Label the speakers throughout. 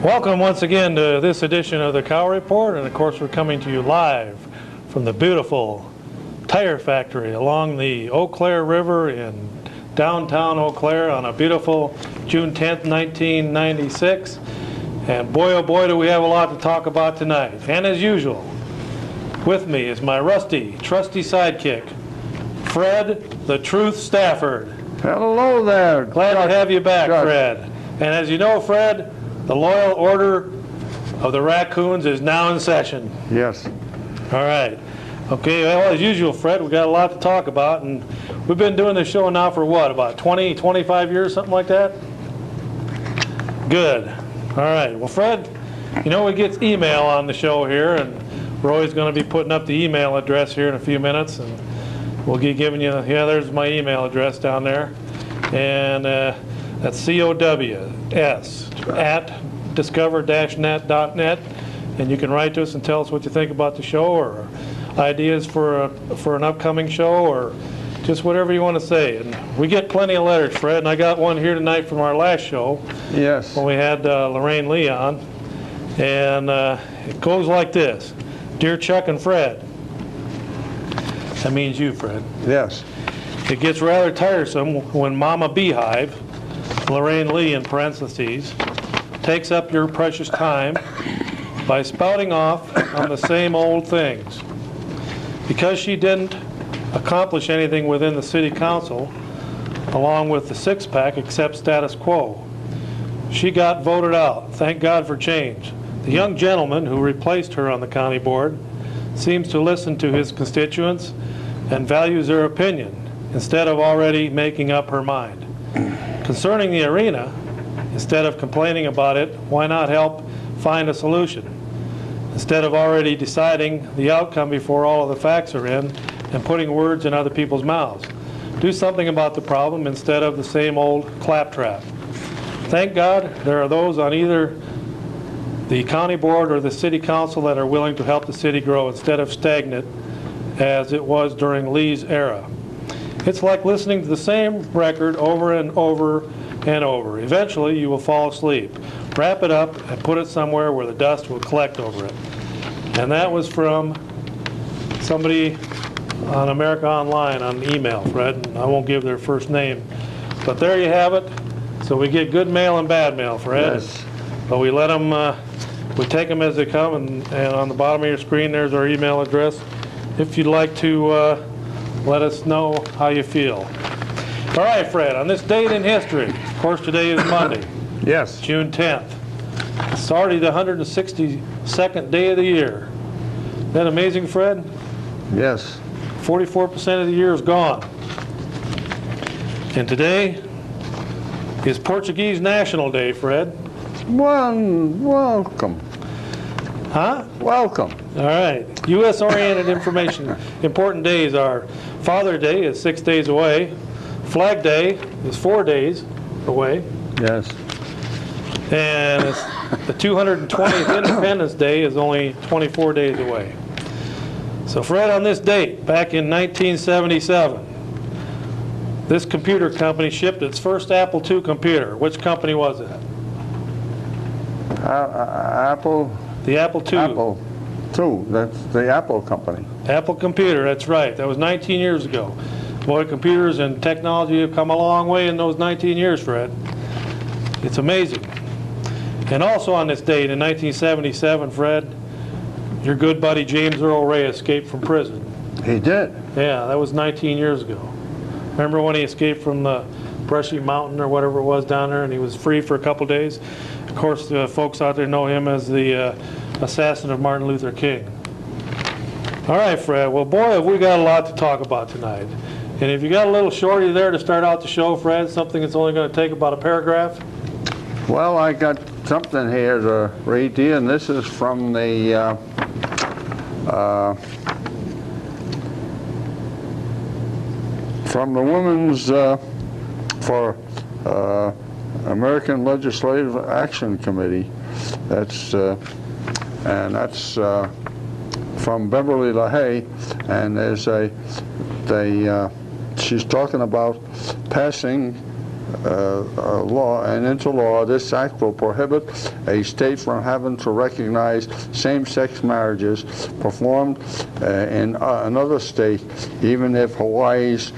Speaker 1: Welcome once again to this edition of the Cow Report, and of course we're coming to you live from the beautiful tire factory along the Eau Claire River in downtown Eau Claire on a beautiful June 10th, 1996. And boy, oh boy, do we have a lot to talk about tonight. And as usual, with me is my rusty, trusty sidekick, Fred the Truth Stafford.
Speaker 2: Hello there.
Speaker 1: Glad to have you back, Fred. And as you know, Fred, the Loyal Order of the Raccoons is now in session.
Speaker 2: Yes.
Speaker 1: All right. Okay, well, as usual, Fred, we've got a lot to talk about, and we've been doing this show now for what, about 20, 25 years, something like that? Good. All right. Well, Fred, you know we get email on the show here, and we're always going to be putting up the email address here in a few minutes, and we'll be giving you, yeah, there's my email address down there, and that's COWS@discover-net.net, and you can write to us and tell us what you think about the show, or ideas for an upcoming show, or just whatever you want to say. And we get plenty of letters, Fred, and I got one here tonight from our last show.
Speaker 2: Yes.
Speaker 1: When we had Lorraine Lee on, and it goes like this. Dear Chuck and Fred. That means you, Fred.
Speaker 2: Yes.
Speaker 1: It gets rather tiresome when Mama Beehive, Lorraine Lee in parentheses, takes up your precious time by spouting off on the same old things. Because she didn't accomplish anything within the city council, along with the six-pack except status quo, she got voted out. Thank God for change. The young gentleman who replaced her on the county board seems to listen to his constituents and values their opinion instead of already making up her mind. Concerning the arena, instead of complaining about it, why not help find a solution? Instead of already deciding the outcome before all of the facts are in and putting words in other people's mouths. Do something about the problem instead of the same old claptrap. Thank God there are those on either the county board or the city council that are willing to help the city grow instead of stagnant as it was during Lee's era. It's like listening to the same record over and over and over. Eventually you will fall asleep. Wrap it up and put it somewhere where the dust will collect over it. And that was from somebody on America Online on email, Fred. I won't give their first name. But there you have it. So we get good mail and bad mail, Fred.
Speaker 2: Yes.
Speaker 1: But we let them, we take them as they come, and on the bottom of your screen there's our email address. If you'd like to let us know how you feel. All right, Fred, on this date in history, of course today is Monday.
Speaker 2: Yes.
Speaker 1: June 10th. It's already the 162nd day of the year. Isn't that amazing, Fred?
Speaker 2: Yes.
Speaker 1: 44% of the year is gone. And today is Portuguese National Day, Fred.
Speaker 2: Welcome.
Speaker 1: Huh?
Speaker 2: Welcome.
Speaker 1: All right. U.S.-oriented information. Important days are Father Day is 6 days away. Flag Day is 4 days away.
Speaker 2: Yes.
Speaker 1: And the 220th Independence Day is only 24 days away. So Fred, on this date, back in 1977, this computer company shipped its first Apple II computer. Which company was that?
Speaker 2: Apple.
Speaker 1: The Apple II.
Speaker 2: Apple II. That's the Apple company.
Speaker 1: Apple computer, that's right. That was 19 years ago. Boy, computers and technology have come a long way in those 19 years, Fred. It's amazing. And also on this date in 1977, Fred, your good buddy James Earl Ray escaped from prison.
Speaker 2: He did?
Speaker 1: Yeah, that was 19 years ago. Remember when he escaped from the Brushy Mountain or whatever it was down there, and he was free for a couple days? Of course, the folks out there know him as the assassin of Martin Luther King. All right, Fred. Well, boy, have we got a lot to talk about tonight. And if you got a little shorty there to start out the show, Fred, something that's only going to take about a paragraph.
Speaker 2: Well, I got something here to read to you, and this is from the Women's for American Legislative Action Committee. That's from Beverly LaHaye, and there's she's talking about passing law and into law, this act will prohibit a state from having to recognize same-sex marriages performed in another state, even if Hawaii's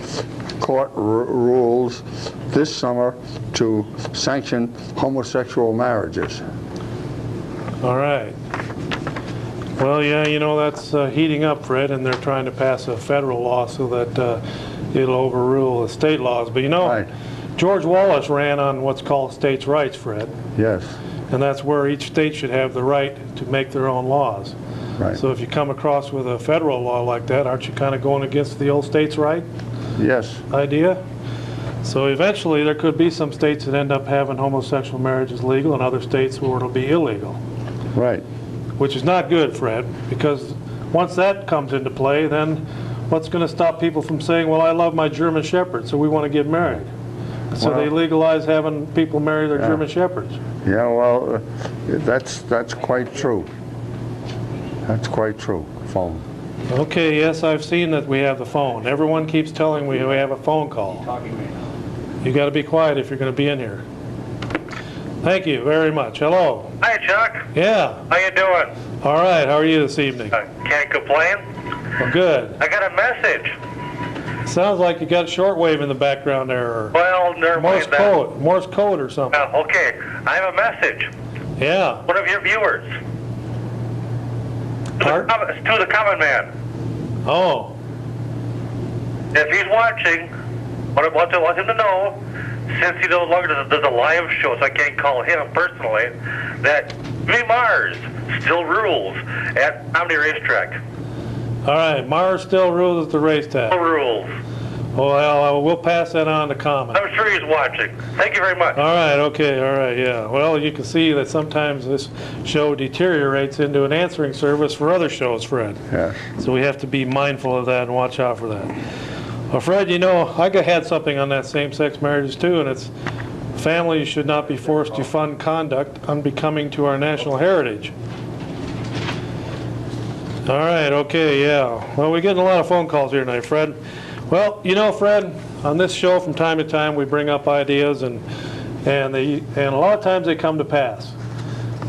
Speaker 2: court rules this summer to sanction homosexual marriages.
Speaker 1: All right. Well, yeah, you know, that's heating up, Fred, and they're trying to pass a federal law so that it'll overrule the state laws. But you know,
Speaker 2: Right.
Speaker 1: George Wallace ran on what's called states' rights, Fred,
Speaker 2: Yes,
Speaker 1: and that's where each state should have the right to make their own laws.
Speaker 2: right.
Speaker 1: So if you come across with a federal law like that, aren't you kind of going against the old states' right
Speaker 2: Yes,
Speaker 1: idea? So eventually there could be some states that end up having homosexual marriages legal and other states where it'll be illegal,
Speaker 2: right.
Speaker 1: which is not good, Fred, because once that comes into play, then what's going to stop people from saying, well, I love my German Shepherd, so we want to get married? So
Speaker 2: Well,
Speaker 1: they legalize having people marry their
Speaker 2: Yeah.
Speaker 1: German Shepherds.
Speaker 2: Yeah, well, that's quite true. That's quite true. Phone.
Speaker 1: Okay, yes, I've seen that we have the phone. Everyone keeps telling me we have a phone call. You got to be quiet if you're going to be in here. Thank you very much. Hello.
Speaker 3: Hi, Chuck.
Speaker 1: Yeah.
Speaker 3: How you doing?
Speaker 1: All right. How are you this evening?
Speaker 3: Can't complain.
Speaker 1: Well, good.
Speaker 3: I got a message.
Speaker 1: Sounds like you got shortwave in the background there, or
Speaker 3: Well, never
Speaker 1: Morse
Speaker 3: mind that.
Speaker 1: code, Morse code or something.
Speaker 3: Okay, I have a message.
Speaker 1: Yeah.
Speaker 3: One of your viewers.
Speaker 1: Pardon?
Speaker 3: To the common man.
Speaker 1: Oh.
Speaker 3: If he's watching, what I want him to know, since he no longer does a live show, so I can't call him personally, that V. Mars still rules at Omni Racetrack.
Speaker 1: All right. Mars still rules at the racetrack.
Speaker 3: Still rules.
Speaker 1: Well, we'll pass that on to comment.
Speaker 3: I'm sure he's watching. Thank you very much.
Speaker 1: All right, okay, all right, yeah. Well, you can see that sometimes this show deteriorates into an answering service for other shows, Fred.
Speaker 2: Yes.
Speaker 1: So we have to be mindful of that and watch out for that. Well, Fred, you know, I had something on that same-sex marriages too, and it's families should not be forced to fund conduct unbecoming to our national heritage. All right, okay, yeah. Well, we're getting a lot of phone calls here tonight, Fred. Well, you know, Fred, on this show from time to time we bring up ideas and a lot of times they come to pass.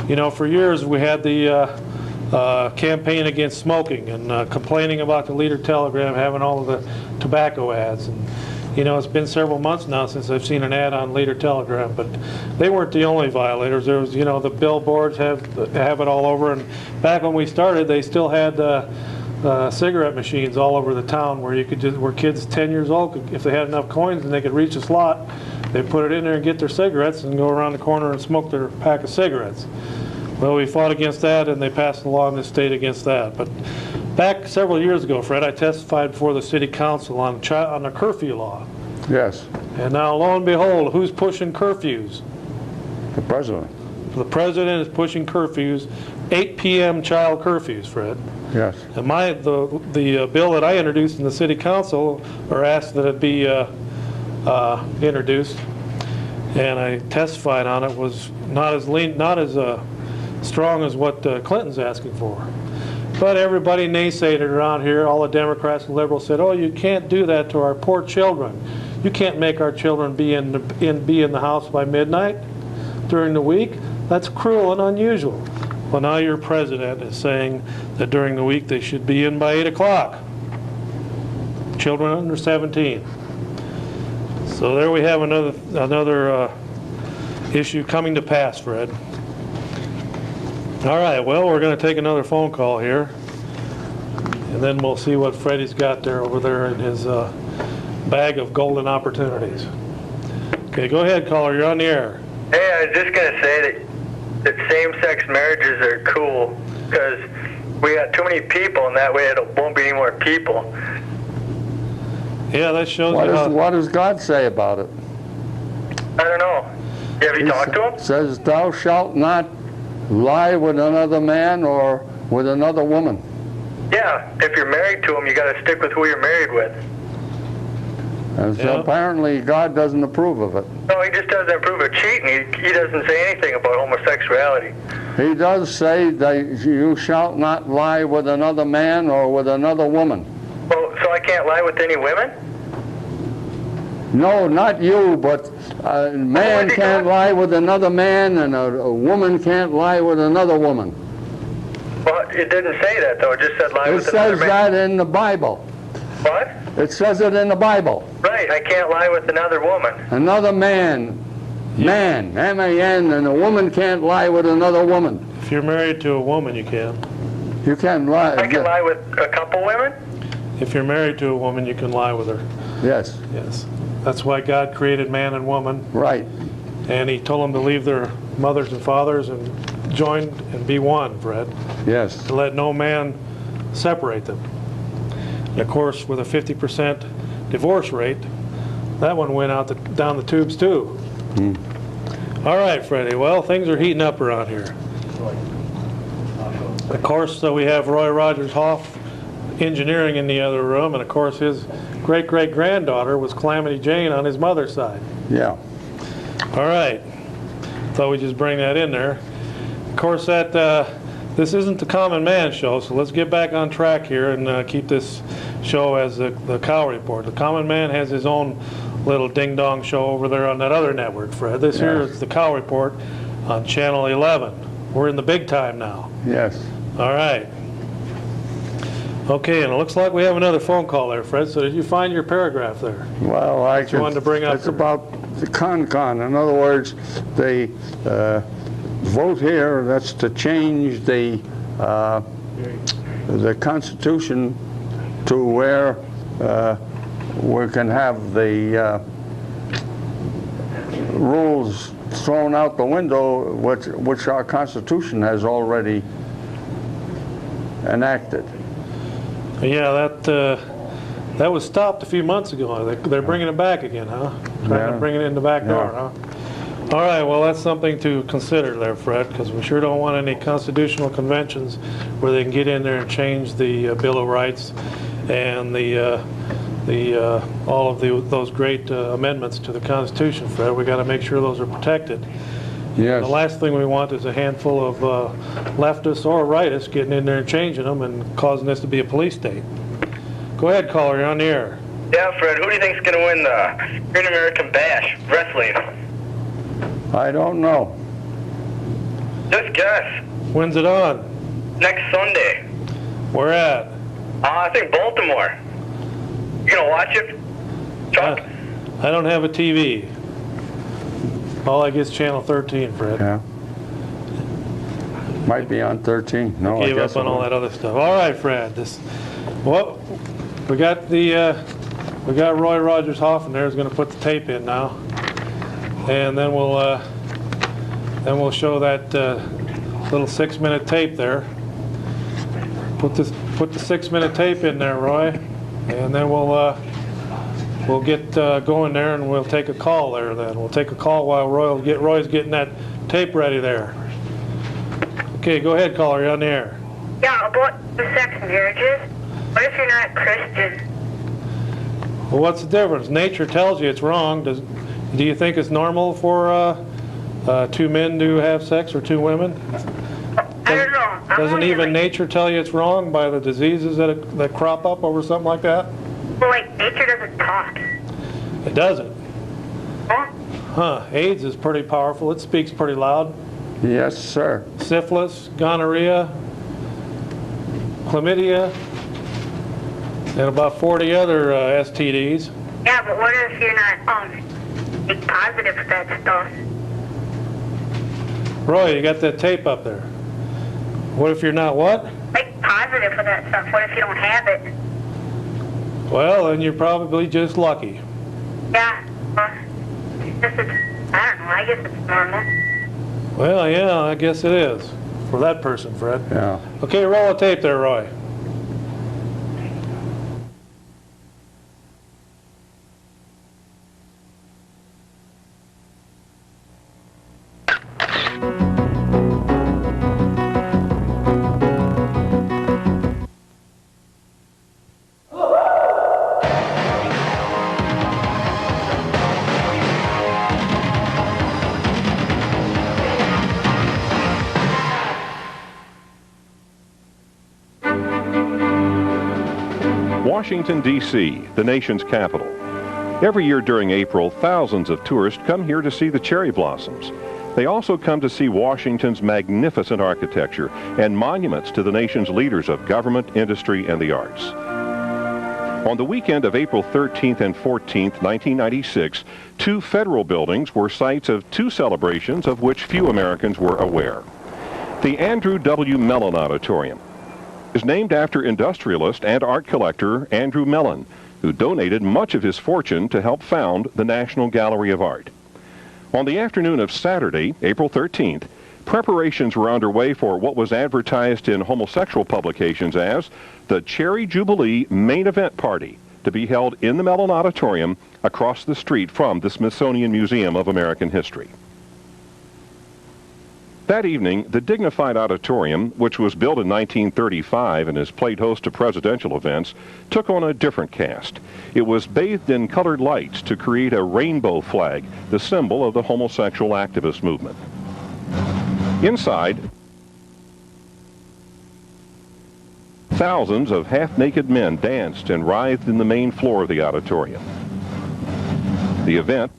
Speaker 1: You know, for years we had the campaign against smoking and complaining about the Leader Telegram having all of the tobacco ads. And you know, it's been several months now since I've seen an ad on Leader Telegram, but they weren't the only violators. There was, you know, the billboards have it all over, and back when we started, they still had cigarette machines all over the town where where kids 10 years old, if they had enough coins and they could reach a slot, they'd put it in there and get their cigarettes and go around the corner and smoke their pack of cigarettes. Well, we fought against that, and they passed a law in this state against that. But back several years ago, Fred, I testified before the city council on a curfew law.
Speaker 2: Yes.
Speaker 1: And now, lo and behold, who's pushing curfews?
Speaker 2: The president.
Speaker 1: The president is pushing curfews, 8 p.m. child curfews, Fred.
Speaker 2: Yes.
Speaker 1: And the bill that I introduced in the city council, or asked that it be introduced, and I testified on it, was not as strong as what Clinton's asking for. But everybody naysayed it around here. All the Democrats and liberals said, "Oh, you can't do that to our poor children. You can't make our children be in the house by midnight during the week. That's cruel and unusual." Well, now your president is saying that during the week they should be in by 8 o'clock. Children under 17. So there we have another issue coming to pass, Fred. All right, well, we're going to take another phone call here, and then we'll see what Freddie's got over there in his bag of golden opportunities. Okay, go ahead, caller. You're on the air.
Speaker 3: Hey, I was just going to say that same-sex marriages are cool because we got too many people, and that way it won't be any more people.
Speaker 1: Yeah, that shows you how...
Speaker 2: What does God say about it?
Speaker 3: I don't know. Have you talked to him?
Speaker 2: It says, "Thou shalt not lie with another man or with another woman."
Speaker 3: Yeah, if you're married to him, you got to stick with who you're married with.
Speaker 2: And so
Speaker 1: Yeah.
Speaker 2: apparently God doesn't approve of it.
Speaker 3: No, he just doesn't approve of cheating. He doesn't say anything about homosexuality.
Speaker 2: He does say that you shalt not lie with another man or with another woman.
Speaker 3: Well, so I can't lie with any women?
Speaker 2: No, not you, but a man can't lie with another man, and a woman can't lie with another woman.
Speaker 3: Well, it didn't say that, though. It just said lie
Speaker 2: It
Speaker 3: with another
Speaker 2: says
Speaker 3: man.
Speaker 2: that in the Bible.
Speaker 3: What?
Speaker 2: It says it in the Bible.
Speaker 3: Right, I can't lie with another woman.
Speaker 2: Another man, M-A-N, and a woman can't lie with another woman.
Speaker 1: If you're married to a woman, you can.
Speaker 2: You can't lie.
Speaker 3: I can lie with a couple women?
Speaker 1: If you're married to a woman, you can lie with her.
Speaker 2: Yes,
Speaker 1: Yes. That's why God created man and woman,
Speaker 2: right.
Speaker 1: and he told them to leave their mothers and fathers and join and be one, Fred,
Speaker 2: Yes,
Speaker 1: to let no man separate them. And of course, with a 50% divorce rate, that one went out down the tubes too. All right, Freddie. Well, things are heating up around here. Of course, we have Roy Rogers Hoff engineering in the other room, and of course his great-great-granddaughter was Calamity Jane on his mother's side.
Speaker 2: yeah.
Speaker 1: All right. Thought we'd just bring that in there. Of course, this isn't the Common Man show, so let's get back on track here and keep this show as the Cow Report. The Common Man has his own little ding-dong show over there on that other network, Fred. This here is the Cow Report on Channel 11. We're in the big time now.
Speaker 2: Yes.
Speaker 1: All right. Okay, and it looks like we have another phone call there, Fred. So did you find your paragraph there?
Speaker 2: Well, I
Speaker 1: you wanted to bring up?
Speaker 2: It's about the con-con. In other words, they vote here. That's to change the Constitution to where we can have the rules thrown out the window, which our Constitution has already enacted.
Speaker 1: Yeah, that was stopped a few months ago. They're bringing it back again, huh? Trying to bring it in the back door, huh? All right, well, that's something to consider there, Fred, because we sure don't want any constitutional conventions where they can get in there and change the Bill of Rights and all of those great amendments to the Constitution, Fred. We got to make sure those are protected.
Speaker 2: Yes.
Speaker 1: The last thing we want is a handful of leftists or rightists getting in there and changing them and causing this to be a police state. Go ahead, caller, you're on the air.
Speaker 3: Yeah, Fred, who do you think's going to win the Great American Bash wrestling?
Speaker 2: I don't know.
Speaker 3: Just guess.
Speaker 1: When's it on?
Speaker 3: Next Sunday.
Speaker 1: Where at?
Speaker 3: I think Baltimore. You going to watch it, Chuck?
Speaker 1: I don't have a TV. All I get is Channel 13, Fred.
Speaker 2: Yeah. Might be on 13. No, I
Speaker 1: Gave
Speaker 2: guess
Speaker 1: up on all that other stuff. All right, Fred. Well, we got Roy Rogers Hoff in there who's going to put the tape in now, and then we'll show that little 6-minute tape there. Put the 6-minute tape in there, Roy, and then we'll get going there, and we'll take a call there. Then we'll take a call while Roy's getting that tape ready there. Okay, go ahead, caller. You're on the air.
Speaker 4: Yeah, about the sex marriages. What if you're not Christian?
Speaker 1: Well, what's the difference? Nature tells you it's wrong. Do you think it's normal for two men to have sex or two women?
Speaker 4: I don't know. I'm
Speaker 1: Doesn't
Speaker 4: wondering,
Speaker 1: even nature tell you it's wrong by the diseases that crop up over something like that?
Speaker 4: Well, like, nature doesn't talk.
Speaker 1: It doesn't.
Speaker 4: Huh?
Speaker 1: Huh. AIDS is pretty powerful. It speaks pretty loud.
Speaker 2: Yes, sir.
Speaker 1: Syphilis, gonorrhea, chlamydia, and about 40 other STDs.
Speaker 4: Yeah, but what if you're not, like, positive for that stuff?
Speaker 1: Roy, you got that tape up there. What if you're not what?
Speaker 4: Like, positive for that stuff. What if you don't have it?
Speaker 1: Well, then you're probably just lucky.
Speaker 4: Yeah, I don't know. I guess it's normal.
Speaker 1: Well, yeah, I guess it is. For that person, Fred.
Speaker 2: Yeah.
Speaker 1: Okay, roll a tape there, Roy.
Speaker 5: Washington, D.C., the nation's capital. Every year during April, thousands of tourists come here to see the cherry blossoms. They also come to see Washington's magnificent architecture and monuments to the nation's leaders of government, industry, and the arts. On the weekend of April 13th and 14th, 1996, two federal buildings were sites of two celebrations of which few Americans were aware. The Andrew W. Mellon Auditorium is named after industrialist and art collector Andrew Mellon, who donated much of his fortune to help found the National Gallery of Art. On the afternoon of Saturday, April 13th, preparations were underway for what was advertised in homosexual publications as the Cherry Jubilee Main Event Party, to be held in the Mellon Auditorium across the street from the Smithsonian Museum of American History. That evening, the dignified auditorium, which was built in 1935 and has played host to presidential events, took on a different cast. It was bathed in colored lights to create a rainbow flag, the symbol of the homosexual activist movement. Inside, thousands of half-naked men danced and writhed in the main floor of the auditorium. The event,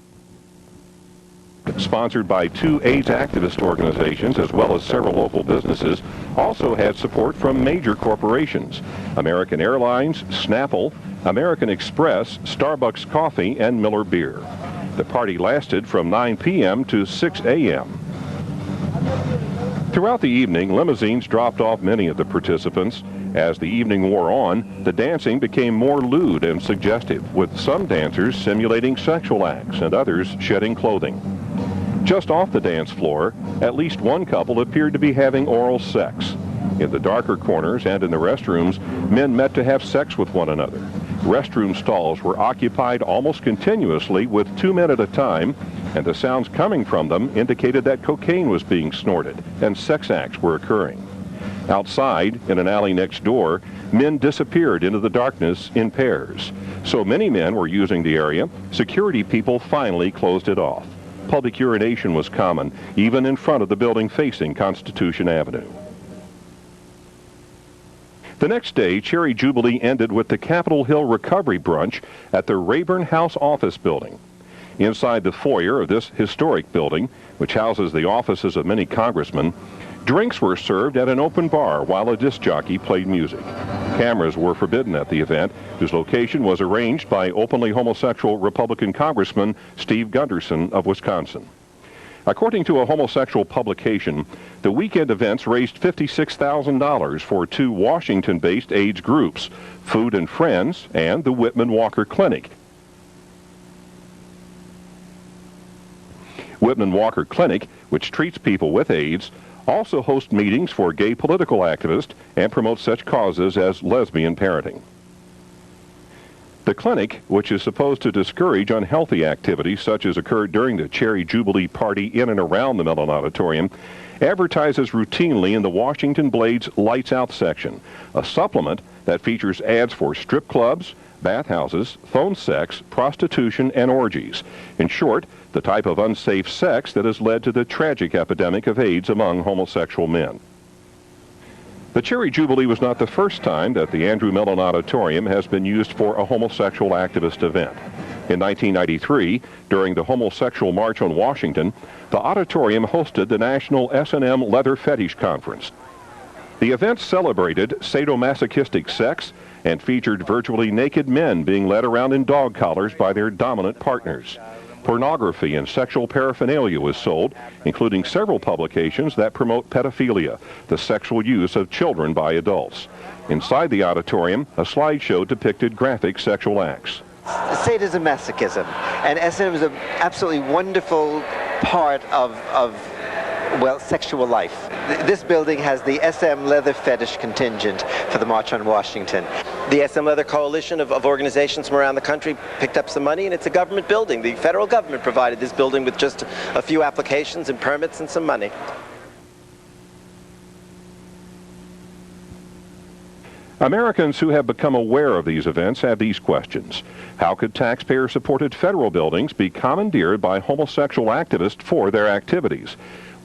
Speaker 5: sponsored by two AIDS activist organizations as well as several local businesses, also had support from major corporations: American Airlines, Snapple, American Express, Starbucks Coffee, and Miller Beer. The party lasted from 9 p.m. to 6 a.m. Throughout the evening, limousines dropped off many of the participants. As the evening wore on, the dancing became more lewd and suggestive, with some dancers simulating sexual acts and others shedding clothing. Just off the dance floor, at least one couple appeared to be having oral sex. In the darker corners and in the restrooms, men met to have sex with one another. Restroom stalls were occupied almost continuously with 2 men at a time, and the sounds coming from them indicated that cocaine was being snorted and sex acts were occurring. Outside, in an alley next door, men disappeared into the darkness in pairs. So many men were using the area, security people finally closed it off. Public urination was common, even in front of the building facing Constitution Avenue. The next day, Cherry Jubilee ended with the Capitol Hill Recovery Brunch at the Rayburn House Office Building. Inside the foyer of this historic building, which houses the offices of many congressmen, drinks were served at an open bar while a disc jockey played music. Cameras were forbidden at the event, whose location was arranged by openly homosexual Republican Congressman Steve Gunderson of Wisconsin. According to a homosexual publication, the weekend events raised $56,000 for two Washington-based AIDS groups, Food and Friends and the Whitman Walker Clinic. Whitman Walker Clinic, which treats people with AIDS, also hosts meetings for gay political activists and promotes such causes as lesbian parenting. The clinic, which is supposed to discourage unhealthy activities such as occurred during the Cherry Jubilee party in and around the Mellon Auditorium, advertises routinely in the Washington Blade's Lights Out section, a supplement that features ads for strip clubs, bathhouses, phone sex, prostitution, and orgies. In short, the type of unsafe sex that has led to the tragic epidemic of AIDS among homosexual men. The Cherry Jubilee was not the first time that the Andrew Mellon Auditorium has been used for a homosexual activist event. In 1993, during the Homosexual March on Washington, the auditorium hosted the National S&M Leather Fetish Conference. The event celebrated sadomasochistic sex and featured virtually naked men being led around in dog collars by their dominant partners. Pornography and sexual paraphernalia was sold, including several publications that promote pedophilia, the sexual use of children by adults. Inside the auditorium, a slideshow depicted graphic sexual acts.
Speaker 6: Sadism, masochism, and SM is an absolutely wonderful part of sexual life. This building has the SM Leather Fetish contingent for the March on Washington. The SM Leather Coalition of organizations from around the country picked up some money, and it's a government building. The federal government provided this building with just a few applications and permits and some money.
Speaker 5: Americans who have become aware of these events have these questions. How could taxpayer-supported federal buildings be commandeered by homosexual activists for their activities?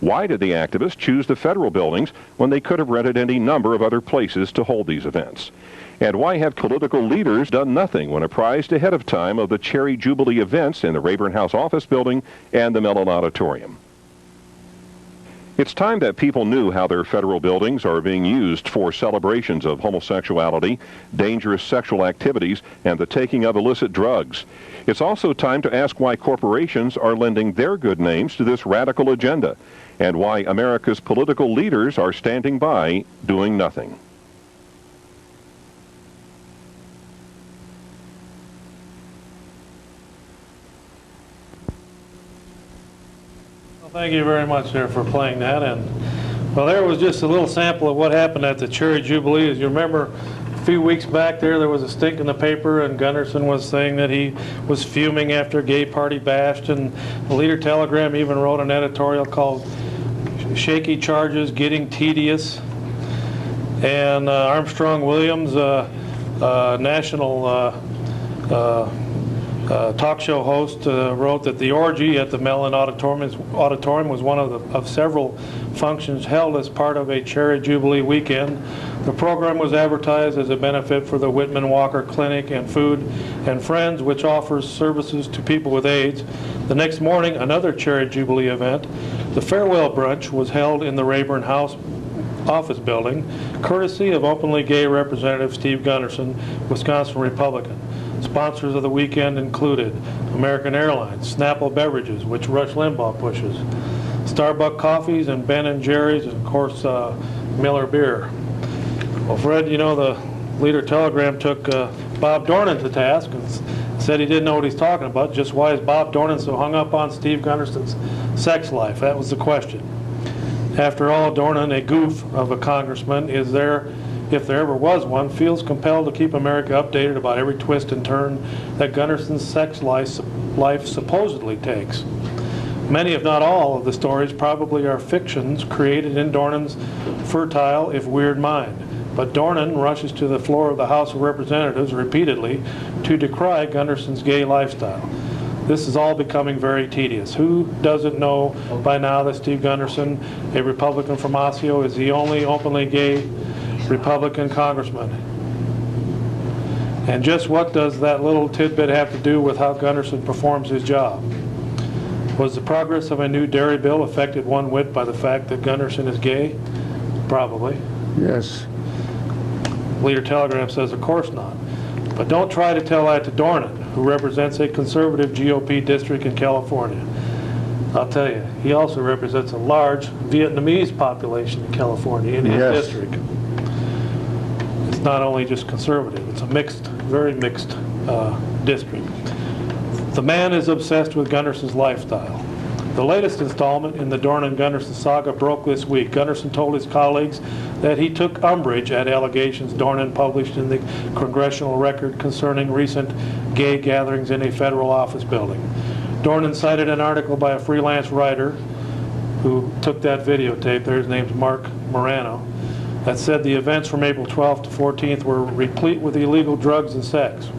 Speaker 5: Why did the activists choose the federal buildings when they could have rented any number of other places to hold these events? And why have political leaders done nothing when apprised ahead of time of the Cherry Jubilee events in the Rayburn House office building and the Mellon Auditorium? It's time that people knew how their federal buildings are being used for celebrations of homosexuality, dangerous sexual activities, and the taking of illicit drugs. It's also time to ask why corporations are lending their good names to this radical agenda, and why America's political leaders are standing by doing nothing.
Speaker 1: Thank you very much there for playing that. And well, there was just a little sample of what happened at the Cherry Jubilee. As you remember, a few weeks back there was a stink in the paper, and Gunderson was saying that he was fuming after Gay Party bashed, and the Leader Telegram even wrote an editorial called "Shaky Charges Getting Tedious." And Armstrong Williams, national talk show host, wrote that the orgy at the Mellon Auditorium was one of several functions held as part of a Cherry Jubilee weekend. The program was advertised as a benefit for the Whitman Walker Clinic and Food and Friends, which offers services to people with AIDS. The next morning, another Cherry Jubilee event, the farewell brunch, was held in the Rayburn House office building, courtesy of openly gay Representative Steve Gunderson, Wisconsin Republican. Sponsors of the weekend included American Airlines, Snapple Beverages, which Rush Limbaugh pushes, Starbucks Coffees, and Ben & Jerry's, and of course Miller Beer. Well, Fred, you know, the Leader Telegram took Bob Dornan to task and said he didn't know what he's talking about. Just why is Bob Dornan so hung up on Steve Gunderson's sex life? That was the question. After all, Dornan, a goof of a congressman, is there, if there ever was one, feels compelled to keep America updated about every twist and turn that Gunderson's sex life supposedly takes. Many, if not all, of the stories probably are fictions created in Dornan's fertile, if weird, mind. But Dornan rushes to the floor of the House of Representatives repeatedly to decry Gunderson's gay lifestyle. This is all becoming very tedious. Who doesn't know by now that Steve Gunderson, a Republican from Osseo, is the only openly gay Republican congressman? And just what does that little tidbit have to do with how Gunderson performs his job? Was the progress of a new dairy bill affected one whit by the fact that Gunderson is gay? Probably.
Speaker 2: Yes.
Speaker 1: Leader Telegram says, of course not. But don't try to tell that to Dornan, who represents a conservative GOP district in California. I'll tell you, he also represents a large Vietnamese population in California, in his district. It's not only just conservative, it's a mixed, very mixed district. The man is obsessed with Gunderson's lifestyle. The latest installment in the Dornan-Gunderson saga broke this week. Gunderson told his colleagues that he took umbrage at allegations Dornan published in the Congressional Record concerning recent gay gatherings in a federal office building. Dornan cited an article by a freelance writer who took that videotape, there his name's Mark Morano, that said the events from April 12th to 14th were replete with illegal drugs and sex.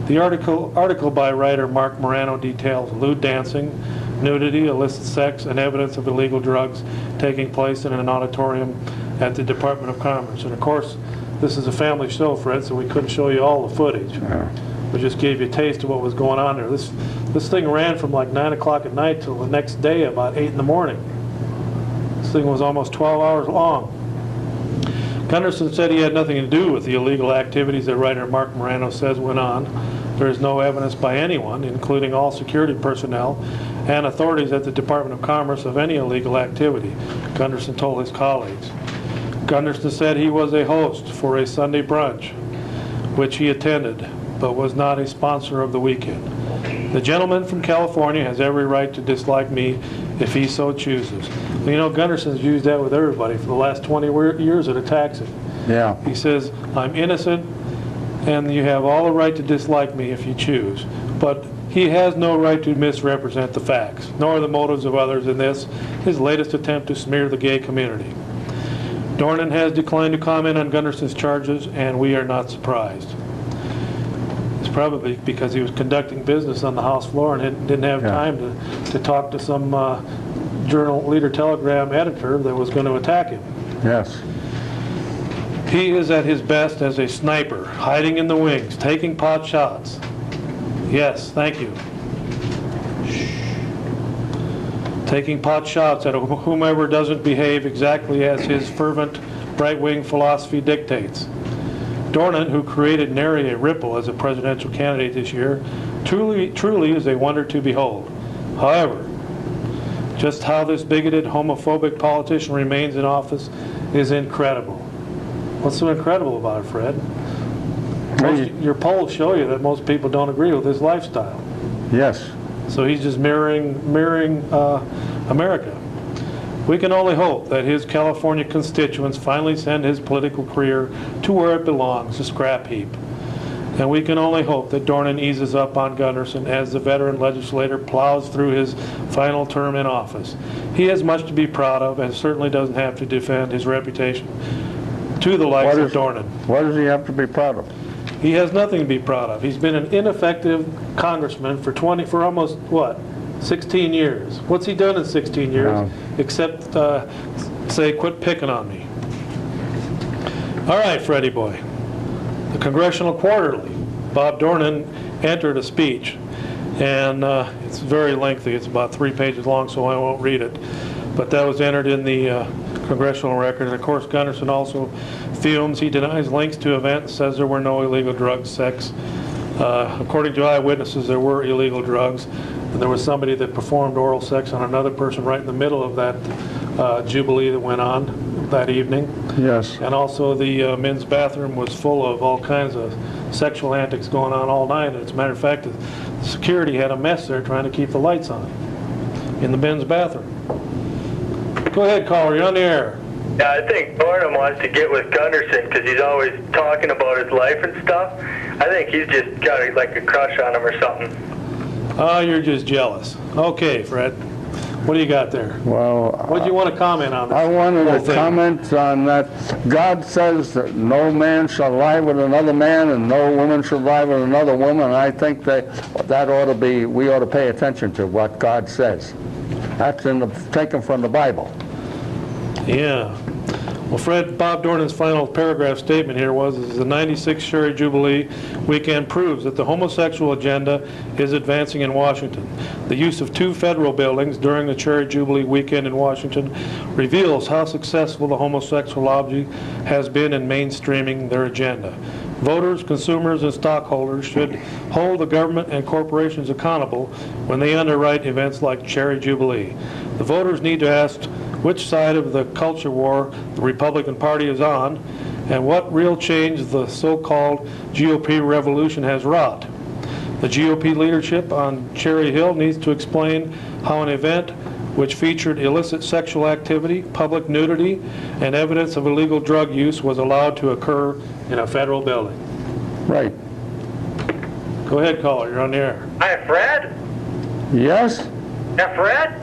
Speaker 1: The article by writer Mark Morano details lewd dancing, nudity, illicit sex, and evidence of illegal drugs taking place in an auditorium at the Department of Commerce. And of course, this is a family show, Fred, so we couldn't show you all the footage. We just gave you a taste of what was going on there. This thing ran from like 9 o'clock at night till the next day about 8 in the morning. This thing was almost 12 hours long. Gunderson said he had nothing to do with the illegal activities that writer Mark Morano says went on. There is no evidence by anyone, including all security personnel and authorities at the Department of Commerce, of any illegal activity, Gunderson told his colleagues. Gunderson said he was a host for a Sunday brunch, which he attended, but was not a sponsor of the weekend. The gentleman from California has every right to dislike me if he so chooses. You know, Gunderson's used that with everybody for the last 20 years that attacks him.
Speaker 2: Yeah.
Speaker 1: He says, I'm innocent, and you have all the right to dislike me if you choose. But he has no right to misrepresent the facts, nor the motives of others in this, his latest attempt to smear the gay community. Dornan has declined to comment on Gunderson's charges, and we are not surprised. It's probably because he was conducting business on the House floor and didn't have time to talk to some Journal Leader Telegram editor that was going to attack him.
Speaker 2: Yes.
Speaker 1: He is at his best as a sniper, hiding in the wings, taking pot shots. Yes, thank you. Taking pot shots at whomever doesn't behave exactly as his fervent right-wing philosophy dictates. Dornan, who created nary a ripple as a presidential candidate this year, truly is a wonder to behold. However, just how this bigoted, homophobic politician remains in office is incredible. What's so incredible about it, Fred? Your polls show you that most people don't agree with his lifestyle.
Speaker 2: Yes.
Speaker 1: So he's just mirroring America. We can only hope that his California constituents finally send his political career to where it belongs, a scrap heap. And we can only hope that Dornan eases up on Gunderson as the veteran legislator plows through his final term in office. He has much to be proud of and certainly doesn't have to defend his reputation to the likes of Dornan.
Speaker 2: What does he have to be proud of?
Speaker 1: He has nothing to be proud of. He's been an ineffective congressman for almost, 16 years. What's he done in 16 years except say, quit picking on me? All right, Freddie boy. The Congressional Quarterly. Bob Dornan entered a speech, and it's very lengthy. It's about 3 pages long, so I won't read it. But that was entered in the Congressional Record. And of course, Gunderson also fumes. He denies links to events, says there were no illegal drugs, sex. According to eyewitnesses, there were illegal drugs. And there was somebody that performed oral sex on another person right in the middle of that jubilee that went on that evening.
Speaker 2: Yes.
Speaker 1: And also the men's bathroom was full of all kinds of sexual antics going on all night. And as a matter of fact, the security had a mess there trying to keep the lights on in the men's bathroom. Go ahead, caller. You're on the air.
Speaker 3: Yeah, I think Dornan wants to get with Gunderson because he's always talking about his life and stuff. I think he's just got like a crush on him or something.
Speaker 1: Oh, you're just jealous. Okay, Fred. What do you got there?
Speaker 2: Well,
Speaker 1: What do you want to comment on?
Speaker 2: I wanted
Speaker 1: whole
Speaker 2: to
Speaker 1: thing?
Speaker 2: comment on that. God says that no man shall lie with another man and no woman shall lie with another woman. I think that ought to be, we ought to pay attention to what God says. That's taken from the Bible.
Speaker 1: Yeah. Well, Fred, Bob Dornan's final paragraph statement here was, the 96th Cherry Jubilee weekend proves that the homosexual agenda is advancing in Washington. The use of 2 federal buildings during the Cherry Jubilee weekend in Washington reveals how successful the homosexual lobby has been in mainstreaming their agenda. Voters, consumers, and stockholders should hold the government and corporations accountable when they underwrite events like Cherry Jubilee. The voters need to ask which side of the culture war the Republican Party is on, and what real change the so-called GOP revolution has wrought. The GOP leadership on Cherry Hill needs to explain how an event which featured illicit sexual activity, public nudity, and evidence of illegal drug use was allowed to occur in a federal building.
Speaker 2: Right.
Speaker 1: Go ahead, caller. You're on the air.
Speaker 3: Hi, Fred?
Speaker 2: Yes?
Speaker 3: Yeah, Fred?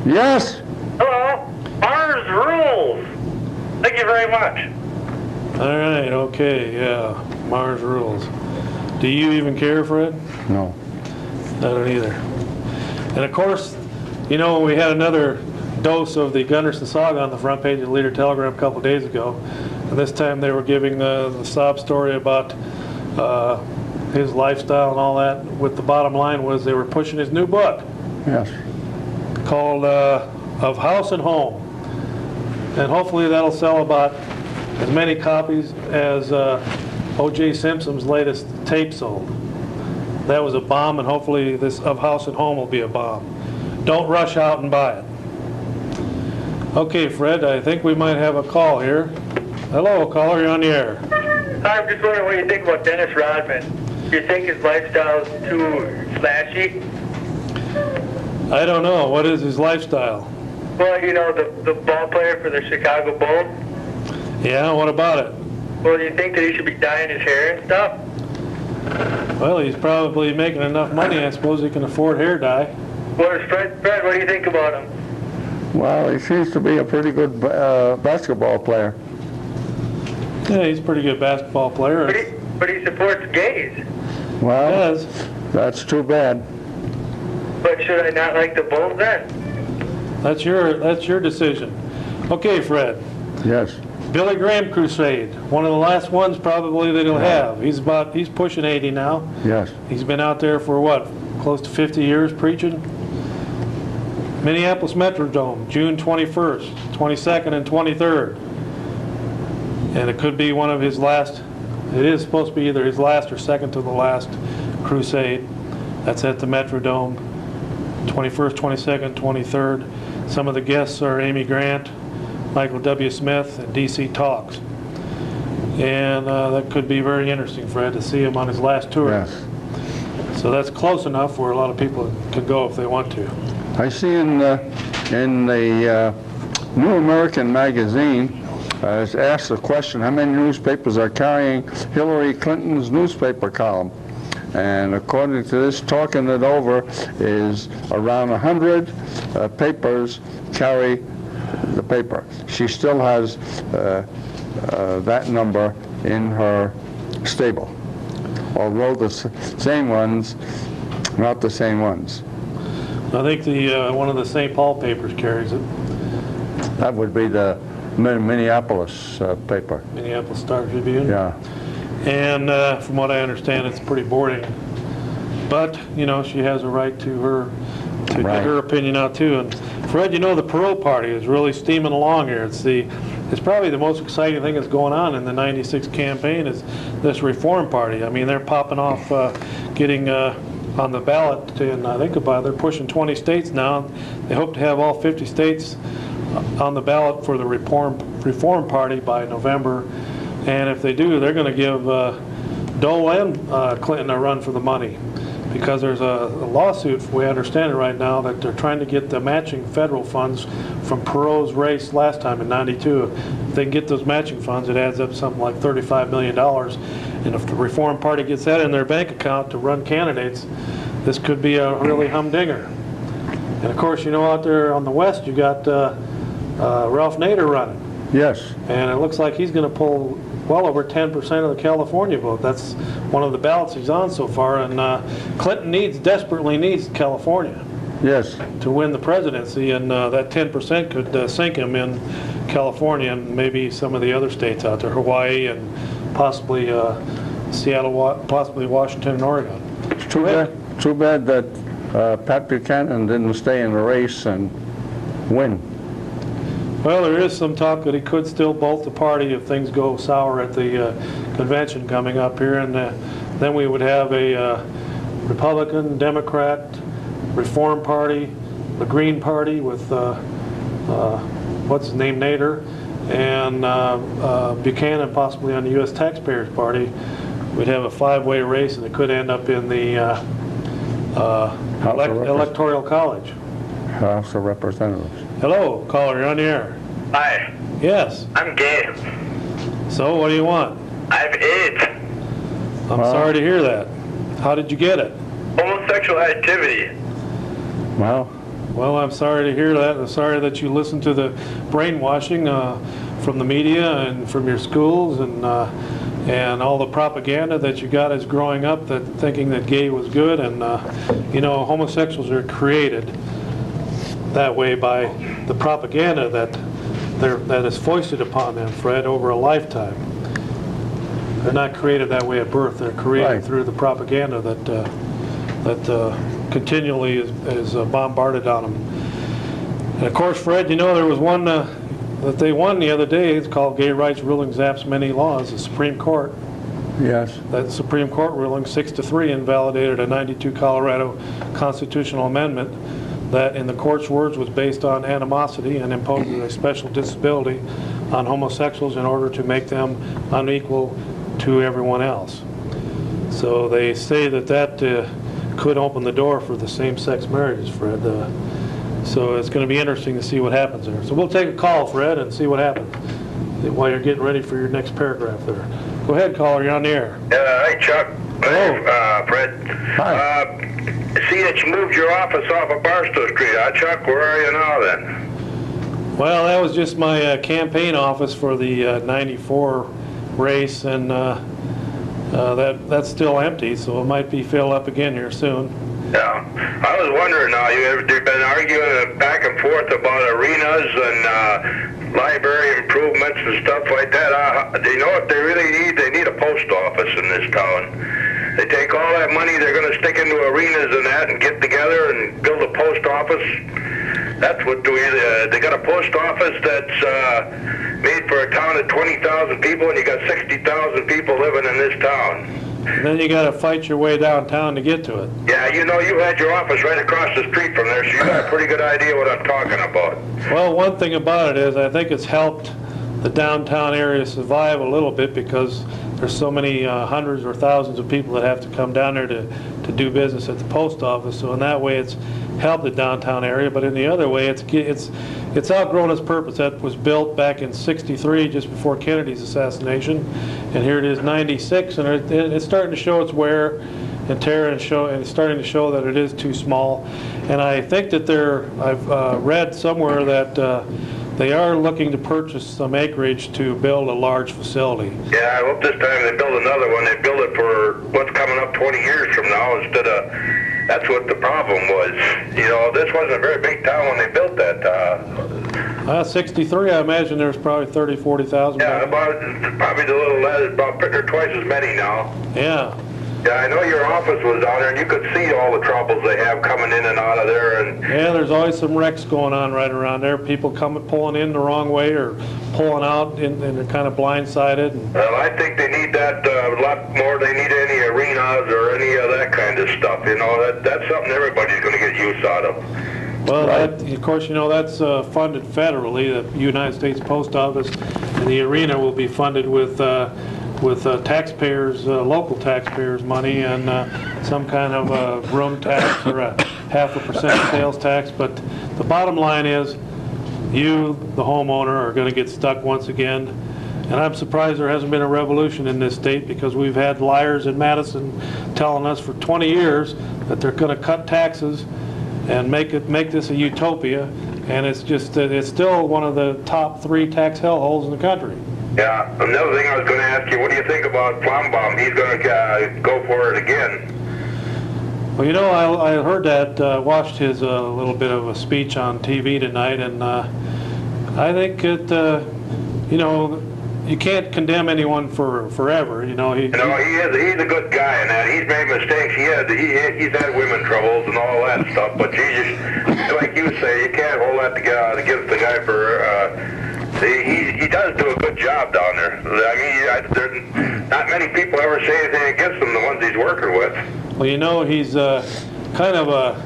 Speaker 2: Yes?
Speaker 3: Hello? Mars rules! Thank you very much.
Speaker 1: All right, okay, yeah. Mars rules. Do you even care, Fred?
Speaker 2: No.
Speaker 1: I don't either. And of course, you know, we had another dose of the Gunderson saga on the front page of the Leader Telegram a couple of days ago. And this time they were giving the sob story about his lifestyle and all that. With the bottom line was they were pushing his new book.
Speaker 2: Yes.
Speaker 1: Called Of House and Home. And hopefully that'll sell about as many copies as O.J. Simpson's latest tape sold. That was a bomb, and hopefully this Of House and Home will be a bomb. Don't rush out and buy it. Okay, Fred, I think we might have a call here. Hello, caller, you're on the air.
Speaker 3: I'm just wondering what you think about Dennis Rodman. Do you think his lifestyle is too flashy?
Speaker 1: I don't know. What is his lifestyle?
Speaker 3: Well, you know, the ball player for the Chicago Bulls.
Speaker 1: Yeah, what about it?
Speaker 3: Well, do you think that he should be dyeing his hair and stuff?
Speaker 1: Well, he's probably making enough money, I suppose he can afford hair dye.
Speaker 3: Well, Fred, what do you think about him?
Speaker 2: Well, he seems to be a pretty good basketball player.
Speaker 1: Yeah, he's a pretty good basketball player.
Speaker 3: But he supports gays.
Speaker 2: Well,
Speaker 1: Yes.
Speaker 2: that's too bad.
Speaker 3: But should I not like the Bulls then?
Speaker 1: That's your decision. Okay, Fred.
Speaker 2: Yes.
Speaker 1: Billy Graham Crusade, one of the last ones probably that he'll have. He's pushing 80 now.
Speaker 2: Yes.
Speaker 1: He's been out there for what, close to 50 years preaching? Minneapolis Metrodome, June 21st, 22nd, and 23rd. And it could be one of his last, it is supposed to be either his last or second to the last crusade. That's at the Metrodome, 21st, 22nd, 23rd. Some of the guests are Amy Grant, Michael W. Smith, and D.C. Talks. And that could be very interesting, Fred, to see him on his last tour.
Speaker 2: Yes.
Speaker 1: So that's close enough where a lot of people can go if they want to.
Speaker 2: I see in the New American Magazine, it's asked the question, how many newspapers are carrying Hillary Clinton's newspaper column? And according to this, talking it over, is around 100 papers carry the paper. She still has that number in her stable, although the same ones, not the same ones.
Speaker 1: I think one of the St. Paul papers carries it.
Speaker 2: That would be the Minneapolis paper.
Speaker 1: Minneapolis Star Tribune.
Speaker 2: Yeah.
Speaker 1: And from what I understand, it's pretty boring. But, you know, she has a right to get her opinion out too. And Fred, you know, the Perot party is really steaming along here. It's probably the most exciting thing that's going on in the '96 campaign is this Reform Party. I mean, they're popping off, getting on the ballot, and I think they're pushing 20 states now. They hope to have all 50 states on the ballot for the Reform Party by November. And if they do, they're going to give Dole and Clinton a run for the money, because there's a lawsuit, we understand it right now, that they're trying to get the matching federal funds from Perot's race last time in '92. If they can get those matching funds, it adds up something like $35 million. And if the Reform Party gets that in their bank account to run candidates, this could be a really humdinger. And of course, you know, out there on the West, you got Ralph Nader running.
Speaker 2: Yes.
Speaker 1: And it looks like he's going to pull well over 10% of the California vote. That's one of the ballots he's on so far. And Clinton desperately needs California.
Speaker 2: Yes.
Speaker 1: To win the presidency, and that 10% could sink him in California and maybe some of the other states out there, Hawaii and possibly Seattle, possibly Washington and Oregon.
Speaker 2: It's too bad that Pat Buchanan didn't stay in the race and win.
Speaker 1: Well, there is some talk that he could still bolt the party if things go sour at the convention coming up here, and then we would have a Republican, Democrat, Reform Party, the Green Party with what's his name, Nader, and Buchanan possibly on the U.S. Taxpayers Party. We'd have a five-way race, and it could end up in the Electoral College.
Speaker 2: House of Representatives.
Speaker 1: Hello, caller, you're on the air.
Speaker 3: Hi,
Speaker 1: Yes.
Speaker 3: I'm gay.
Speaker 1: So, what do you want?
Speaker 3: I have AIDS.
Speaker 1: I'm sorry to hear that. How did you get it?
Speaker 3: Homosexual activity.
Speaker 2: Well,
Speaker 1: Well, I'm sorry to hear that. I'm sorry that you listened to the brainwashing from the media and from your schools and all the propaganda that you got as growing up, that thinking that gay was good. And you know, homosexuals are created that way by the propaganda that is foisted upon them, Fred, over a lifetime. They're not created that way at birth. They're created through the propaganda that continually is bombarded on them. And of course, Fred, you know, there was one that they won the other day. It's called Gay Rights Ruling Zaps Many Laws, the Supreme Court.
Speaker 2: yes.
Speaker 1: That Supreme Court ruling, 6-3, invalidated a '92 Colorado constitutional amendment that, in the court's words, was based on animosity and imposes a special disability on homosexuals in order to make them unequal to everyone else. So they say that could open the door for the same-sex marriages, Fred. So it's going to be interesting to see what happens there. So we'll take a call, Fred, and see what happens while you're getting ready for your next paragraph there. Go ahead, caller. You're on the air.
Speaker 3: Hi, Chuck.
Speaker 1: Hello.
Speaker 3: Fred.
Speaker 2: Hi.
Speaker 3: See that you moved your office off of Barstow Street. Chuck, where are you now then?
Speaker 1: Well, that was just my campaign office for the '94 race, and that's still empty, so it might be filled up again here soon.
Speaker 3: Yeah, I was wondering now, you've been arguing back and forth about arenas and library improvements and stuff like that. Do you know what they really need? They need a post office in this town. They take all that money they're going to stick into arenas and that and get together and build a post office. That's what they got a post office that's made for a town of 20,000 people, and you got 60,000 people living in this town.
Speaker 1: And then you got to fight your way downtown to get to it.
Speaker 3: Yeah, you know, you had your office right across the street from there, so you got a pretty good idea what I'm talking about.
Speaker 1: Well, one thing about it is I think it's helped the downtown area survive a little bit because there's so many hundreds or thousands of people that have to come down there to do business at the post office. So in that way, it's helped the downtown area. But in the other way, it's outgrown its purpose. That was built back in '63, just before Kennedy's assassination, and here it is, '96, and it's starting to show its wear and tear, and it's starting to show that it is too small. And I think that I've read somewhere that they are looking to purchase some acreage to build a large facility.
Speaker 3: Yeah, I hope this time they build another one. They build it for what's coming up 20 years from now instead of, that's what the problem was. You know, this wasn't a very big town when they built that.
Speaker 1: 63, I imagine there's probably 30, 40,000.
Speaker 3: Yeah, probably the little less, about twice as many now.
Speaker 1: Yeah.
Speaker 3: Yeah, I know your office was down there, and you could see all the troubles they have coming in and out of there. And
Speaker 1: yeah, there's always some wrecks going on right around there. People pulling in the wrong way or pulling out, and they're kind of blindsided.
Speaker 3: Well, I think they need that a lot more. They need any arenas or any of that kind of stuff. You know, that's something everybody's going to get use out of.
Speaker 1: Well, of course, you know, that's funded federally. The United States Post Office and the arena will be funded with taxpayers, local taxpayers' money, and some kind of room tax or a 0.5% sales tax. But the bottom line is, you, the homeowner, are going to get stuck once again. And I'm surprised there hasn't been a revolution in this state, because we've had liars in Madison telling us for 20 years that they're going to cut taxes and make this a utopia. And it's just that it's still one of the top 3 tax hellholes in the country.
Speaker 3: Yeah, another thing I was going to ask you, what do you think about Plumbaum? He's going to go for it again.
Speaker 1: Well, you know, I heard that, watched his little bit of a speech on TV tonight, and I think that, you know, you can't condemn anyone for forever. You know, he's a good guy in that. He's made mistakes. He's had women troubles and all that stuff, but you just, like you say, you can't hold that against the guy for... He does do a good job down there. I mean, there's not many people ever say anything against him, the ones he's working with. Well, you know, he's kind of a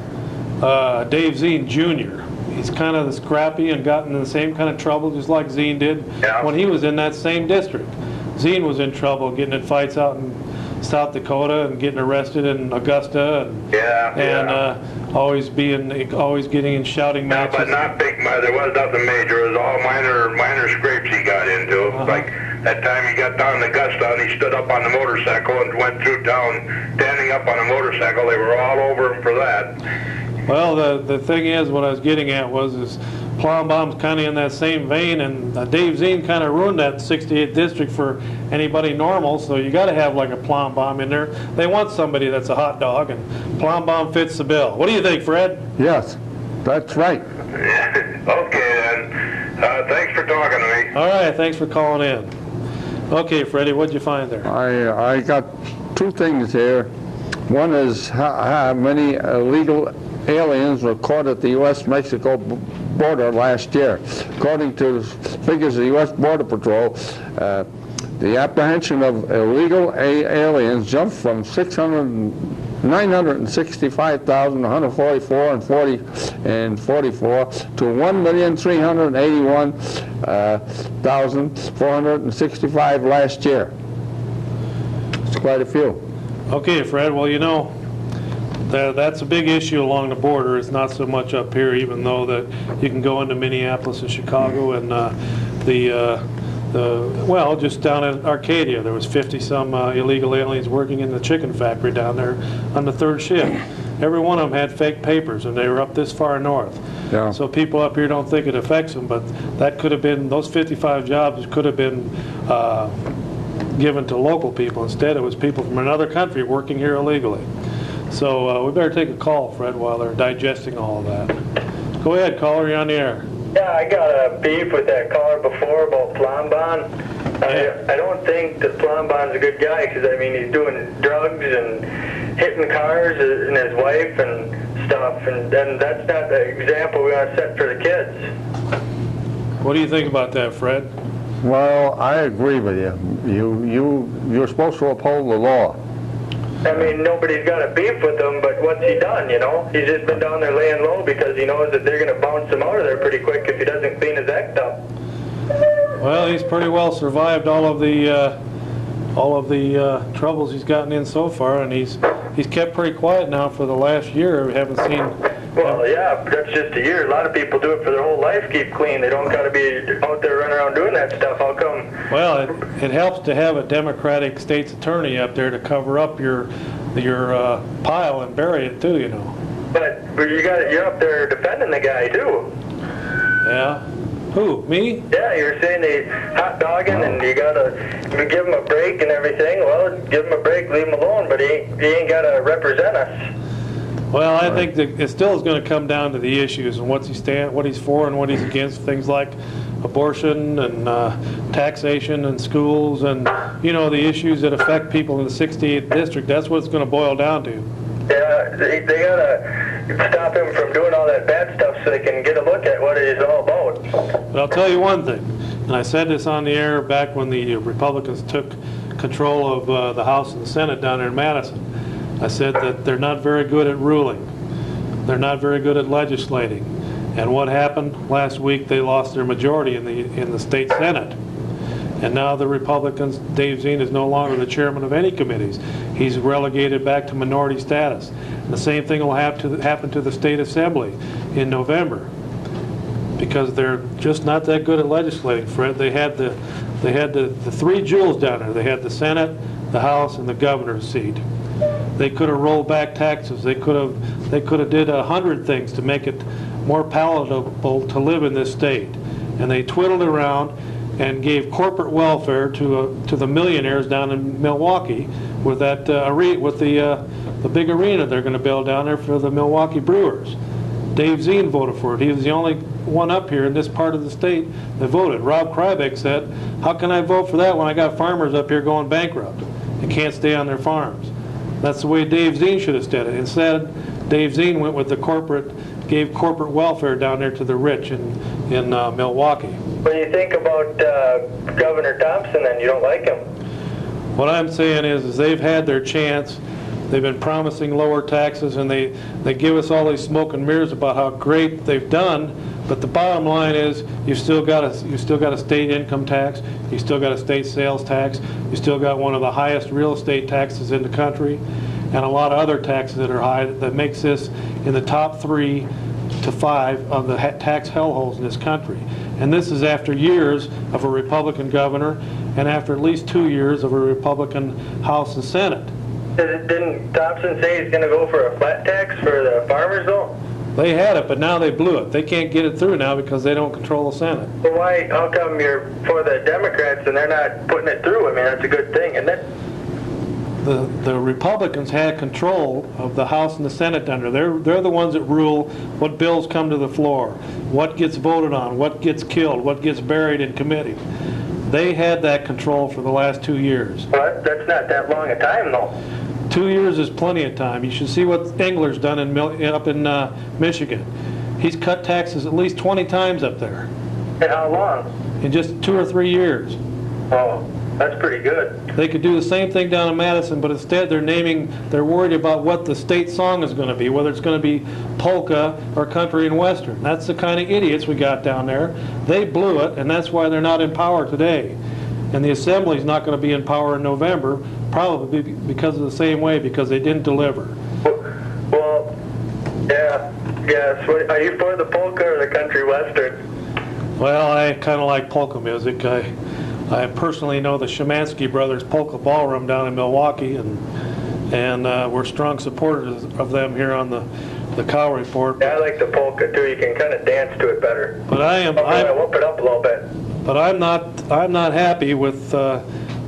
Speaker 1: Dave Zine Jr. He's kind of scrappy and gotten in the same kind of trouble just like Zine did when he was in that same district. Zine was in trouble getting in fights out in South Dakota and getting arrested in Augusta and always getting in shouting matches.
Speaker 3: But not big. There was nothing major. It was all minor scrapes he got into. Like that time he got down in Augusta and he stood up on the motorcycle and went through town standing up on a motorcycle. They were all over him for that.
Speaker 1: Well, the thing is, what I was getting at is Plumbaum's kind of in that same vein, and Dave Zine kind of ruined that 68th district for anybody normal, so you got to have like a Plumbaum in there. They want somebody that's a hot dog, and Plumbaum fits the bill. What do you think, Fred?
Speaker 2: Yes, that's right.
Speaker 3: Okay, then. Thanks for talking to me.
Speaker 1: All right, thanks for calling in. Okay, Freddie, what'd you find there?
Speaker 2: I got 2 things here. One is how many illegal aliens were caught at the U.S.-Mexico border last year. According to figures of the U.S. Border Patrol, the apprehension of illegal aliens jumped from 965,144 and 44 to 1,381,465 last year. It's quite a few.
Speaker 1: Okay, Fred, well, you know, that's a big issue along the border. It's not so much up here, even though that you can go into Minneapolis and Chicago and well, just down in Arcadia, there was 50-some illegal aliens working in the chicken factory down there on the 3rd shift. Every one of them had fake papers, and they were up this far north.
Speaker 2: Yeah.
Speaker 1: So people up here don't think it affects them, but that could have been, those 55 jobs could have been given to local people. Instead, it was people from another country working here illegally. So we better take a call, Fred, while they're digesting all of that. Go ahead, caller, you're on the air.
Speaker 7: Yeah, I got a beef with that caller before about Plombon. I don't think that Plombon's a good guy because, I mean, he's doing drugs and hitting cars and his wife and stuff, and that's not the example we want to set for the kids.
Speaker 1: What do you think about that, Fred?
Speaker 2: Well, I agree with you. You're supposed to uphold the law.
Speaker 7: I mean, nobody's got a beef with him, but what's he done, you know? He's just been down there laying low because he knows that they're going to bounce him out of there pretty quick if he doesn't clean his act up.
Speaker 1: Well, he's pretty well survived all of the troubles he's gotten in so far, and he's kept pretty quiet now for the last year. We haven't seen.
Speaker 7: Well, yeah, but that's just a year. A lot of people do it for their whole life, keep clean. They don't got to be out there running around doing that stuff. How come?
Speaker 1: Well, it helps to have a Democratic state's attorney up there to cover up your pile and bury it too, you know.
Speaker 7: But you're up there defending the guy too.
Speaker 1: Yeah. Who? Me?
Speaker 7: Yeah, you're saying they hot dogging and you gotta give him a break and everything. Well, give him a break, leave him alone, but he ain't gotta represent us.
Speaker 1: Well, I think that it still is going to come down to the issues and what he's for and what he's against. Things like abortion and taxation and schools and, you know, the issues that affect people in the 68th district. That's what it's going to boil down to.
Speaker 7: Yeah, they gotta stop him from doing all that bad stuff so they can get a look at what it is all about.
Speaker 1: But I'll tell you one thing, and I said this on the air back when the Republicans took control of the House and the Senate down there in Madison. I said that they're not very good at ruling. They're not very good at legislating. And what happened last week? They lost their majority in the state Senate. And now the Republicans, Dave Zine is no longer the chairman of any committees. He's relegated back to minority status. And the same thing will happen to the state assembly in November, because they're just not that good at legislating, Fred. They had the three jewels down there. They had the Senate, the House, and the governor's seat. They could have rolled back taxes. They could have did 100 things to make it more palatable to live in this state. And they twiddled around and gave corporate welfare to the millionaires down in Milwaukee with that the big arena they're going to build down there for the Milwaukee Brewers. Dave Zine voted for it. He was the only one up here in this part of the state that voted. Rob Krybeck said, "How can I vote for that when I got farmers up here going bankrupt and can't stay on their farms?" That's the way Dave Zine should have said it. Instead, Dave Zine went with gave corporate welfare down there to the rich in Milwaukee.
Speaker 7: What do you think about Governor Thompson then? You don't like him?
Speaker 1: What I'm saying is they've had their chance. They've been promising lower taxes, and they give us all these smoke and mirrors about how great they've done. But the bottom line is, you've still got a state income tax, you still got a state sales tax, you still got one of the highest real estate taxes in the country, and a lot of other taxes that are high that makes this in the top 3 to 5 of the tax hellholes in this country. And this is after years of a Republican governor, and after at least 2 years of a Republican House and Senate.
Speaker 7: Didn't Thompson say he's going to go for a flat tax for the farmers, though?
Speaker 1: They had it, but now they blew it. They can't get it through now because they don't control the Senate.
Speaker 7: Well, why? How come you're for the Democrats and they're not putting it through? I mean, that's a good thing, isn't it?
Speaker 1: The Republicans had control of the House and the Senate under. They're the ones that rule what bills come to the floor, what gets voted on, what gets killed, what gets buried in committee. They had that control for the last 2 years.
Speaker 7: Well, that's not that long a time, though.
Speaker 1: 2 years is plenty of time. You should see what Engler's done up in Michigan. He's cut taxes at least 20 times up there.
Speaker 7: And how long?
Speaker 1: In just 2 or 3 years.
Speaker 7: Oh, that's pretty good.
Speaker 1: They could do the same thing down in Madison, but instead they're worried about what the state song is going to be, whether it's going to be polka or country and western. That's the kind of idiots we got down there. They blew it, and that's why they're not in power today. And the Assembly's not going to be in power in November, probably because of the same way, because they didn't deliver.
Speaker 7: Well, yeah, yes. Are you for the polka or the country western?
Speaker 1: Well, I kind of like polka music. I personally know the Szymanski Brothers Polka Ballroom down in Milwaukee, and we're strong supporters of them here on the Cow Report.
Speaker 7: Yeah, I like the polka too. You can kind of dance to it better.
Speaker 1: But I
Speaker 7: whoop it up a little bit.
Speaker 1: But I'm not happy with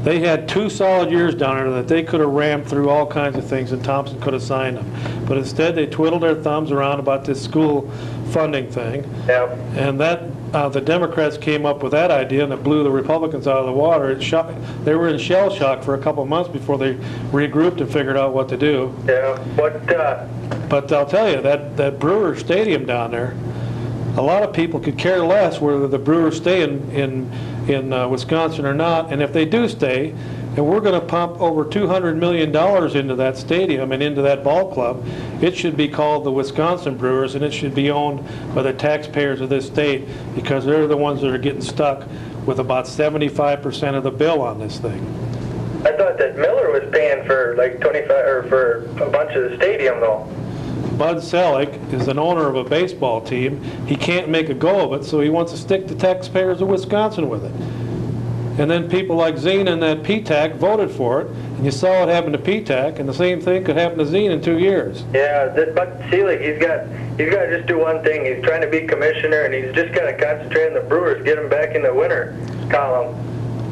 Speaker 1: They had 2 solid years down there that they could have rammed through all kinds of things, and Thompson could have signed them. But instead, they twiddled their thumbs around about this school funding thing.
Speaker 7: Yeah.
Speaker 1: And that the Democrats came up with that idea, and it blew the Republicans out of the water. They were in shell shock for a couple of months before they regrouped and figured out what to do.
Speaker 7: Yeah.
Speaker 1: But I'll tell you, that Brewer Stadium down there, a lot of people could care less whether the Brewers stay in Wisconsin or not. And if they do stay, and we're going to pump over $200 million into that stadium and into that ball club, it should be called the Wisconsin Brewers, and it should be owned by the taxpayers of this state, because they're the ones that are getting stuck with about 75% of the bill on this thing.
Speaker 7: I thought that Miller was paying for like 25 or for a bunch of the stadium though.
Speaker 1: Bud Selig is an owner of a baseball team. He can't make a go of it, so he wants to stick the taxpayers of Wisconsin with it. And then people like Zine and that PTAC voted for it, and you saw what happened to PTAC, and the same thing could happen to Zine in 2 years.
Speaker 7: Yeah, but Selig, he's got to just do one thing. He's trying to be commissioner, and he's just got to concentrate on the Brewers, get them back in the winner column.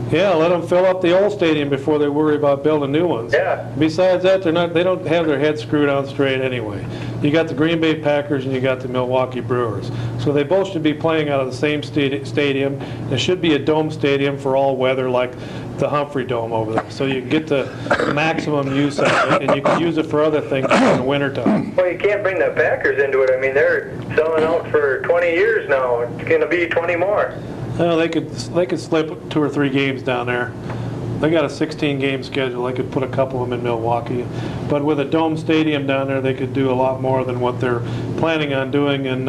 Speaker 1: Yeah, let them fill up the old stadium before they worry about building new ones.
Speaker 7: Yeah.
Speaker 1: Besides that, they don't have their heads screwed on straight anyway. You got the Green Bay Packers and you got the Milwaukee Brewers. So they both should be playing out of the same stadium. There should be a dome stadium for all weather, like the Humphrey Dome over there. So you can get the maximum use out of it, and you can use it for other things in the wintertime.
Speaker 7: Well, you can't bring the Packers into it. I mean, they're selling out for 20 years now. It's going to be 20 more.
Speaker 1: Well, they could slip 2 or 3 games down there. They got a 16-game schedule. They could put a couple of them in Milwaukee. But with a dome stadium down there, they could do a lot more than what they're planning on doing. And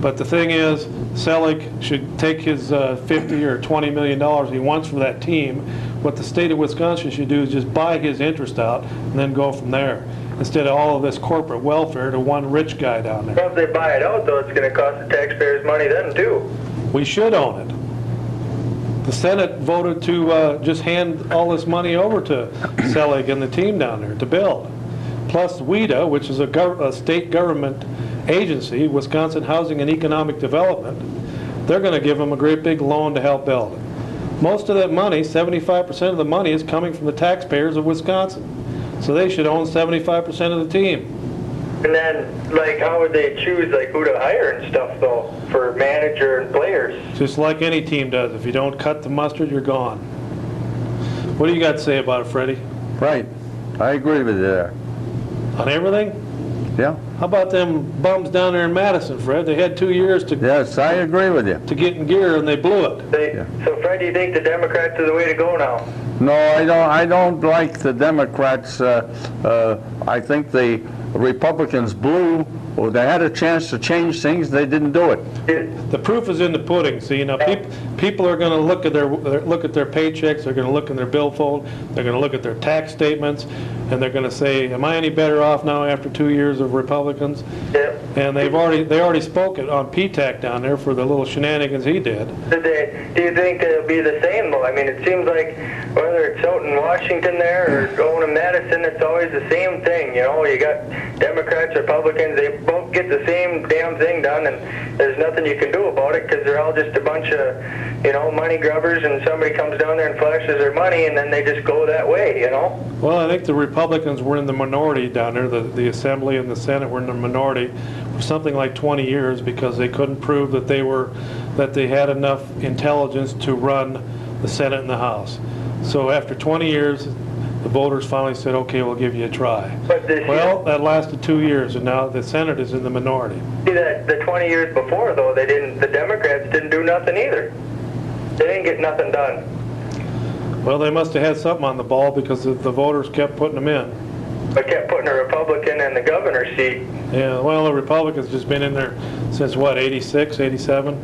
Speaker 1: but the thing is, Selig should take his $50 or $20 million he wants for that team. What the state of Wisconsin should do is just buy his interest out and then go from there, instead of all of this corporate welfare to one rich guy down there.
Speaker 7: Well, if they buy it out, though, it's going to cost the taxpayers money then, too.
Speaker 1: We should own it. The Senate voted to just hand all this money over to Selig and the team down there to build. Plus WEDA, which is a state government agency, Wisconsin Housing and Economic Development, they're going to give them a great big loan to help build it. Most of that money, 75% of the money, is coming from the taxpayers of Wisconsin. So they should own 75% of the team.
Speaker 7: And then, like, how would they choose, like, who to hire and stuff, though, for manager and players?
Speaker 1: Just like any team does. If you don't cut the mustard, you're gone. What do you got to say about it, Freddie?
Speaker 2: Right. I agree with you there.
Speaker 1: On everything?
Speaker 2: Yeah.
Speaker 1: How about them bums down there in Madison, Fred? They had 2 years to
Speaker 2: Yes, I agree with you.
Speaker 1: get in gear, and they blew it.
Speaker 7: So, Fred, do you think the Democrats are the way to go now?
Speaker 2: No, I don't like the Democrats. I think the Republicans blew. Well, they had a chance to change things. They didn't do it.
Speaker 1: The proof is in the pudding. See, people are going to look at their paychecks. They're going to look in their billfold. They're going to look at their tax statements, and they're going to say, "Am I any better off now after 2 years of Republicans?"
Speaker 7: Yeah.
Speaker 1: And they already spoke it on PTAC down there for the little shenanigans he did.
Speaker 7: Do you think it'll be the same, though? I mean, it seems like whether it's out in Washington there or going to Madison, it's always the same thing. You know, you got Democrats, Republicans, they both get the same damn thing done, and there's nothing you can do about it because they're all just a bunch of, you know, money grubbers, and somebody comes down there and flashes their money, and then they just go that way, you know?
Speaker 1: Well, I think the Republicans were in the minority down there. The Assembly and the Senate were in the minority for something like 20 years because they couldn't prove that they had enough intelligence to run the Senate and the House. So after 20 years, the voters finally said, "Okay, we'll give you a try." Well, that lasted 2 years, and now the Senate is in the minority.
Speaker 7: See, that the 20 years before, though, the Democrats didn't do nothing either. They didn't get nothing done.
Speaker 1: Well, they must have had something on the ball because the voters kept putting them in.
Speaker 7: They kept putting a Republican in the governor's seat.
Speaker 1: Yeah, well, the Republicans just been in there since, what, 86, 87?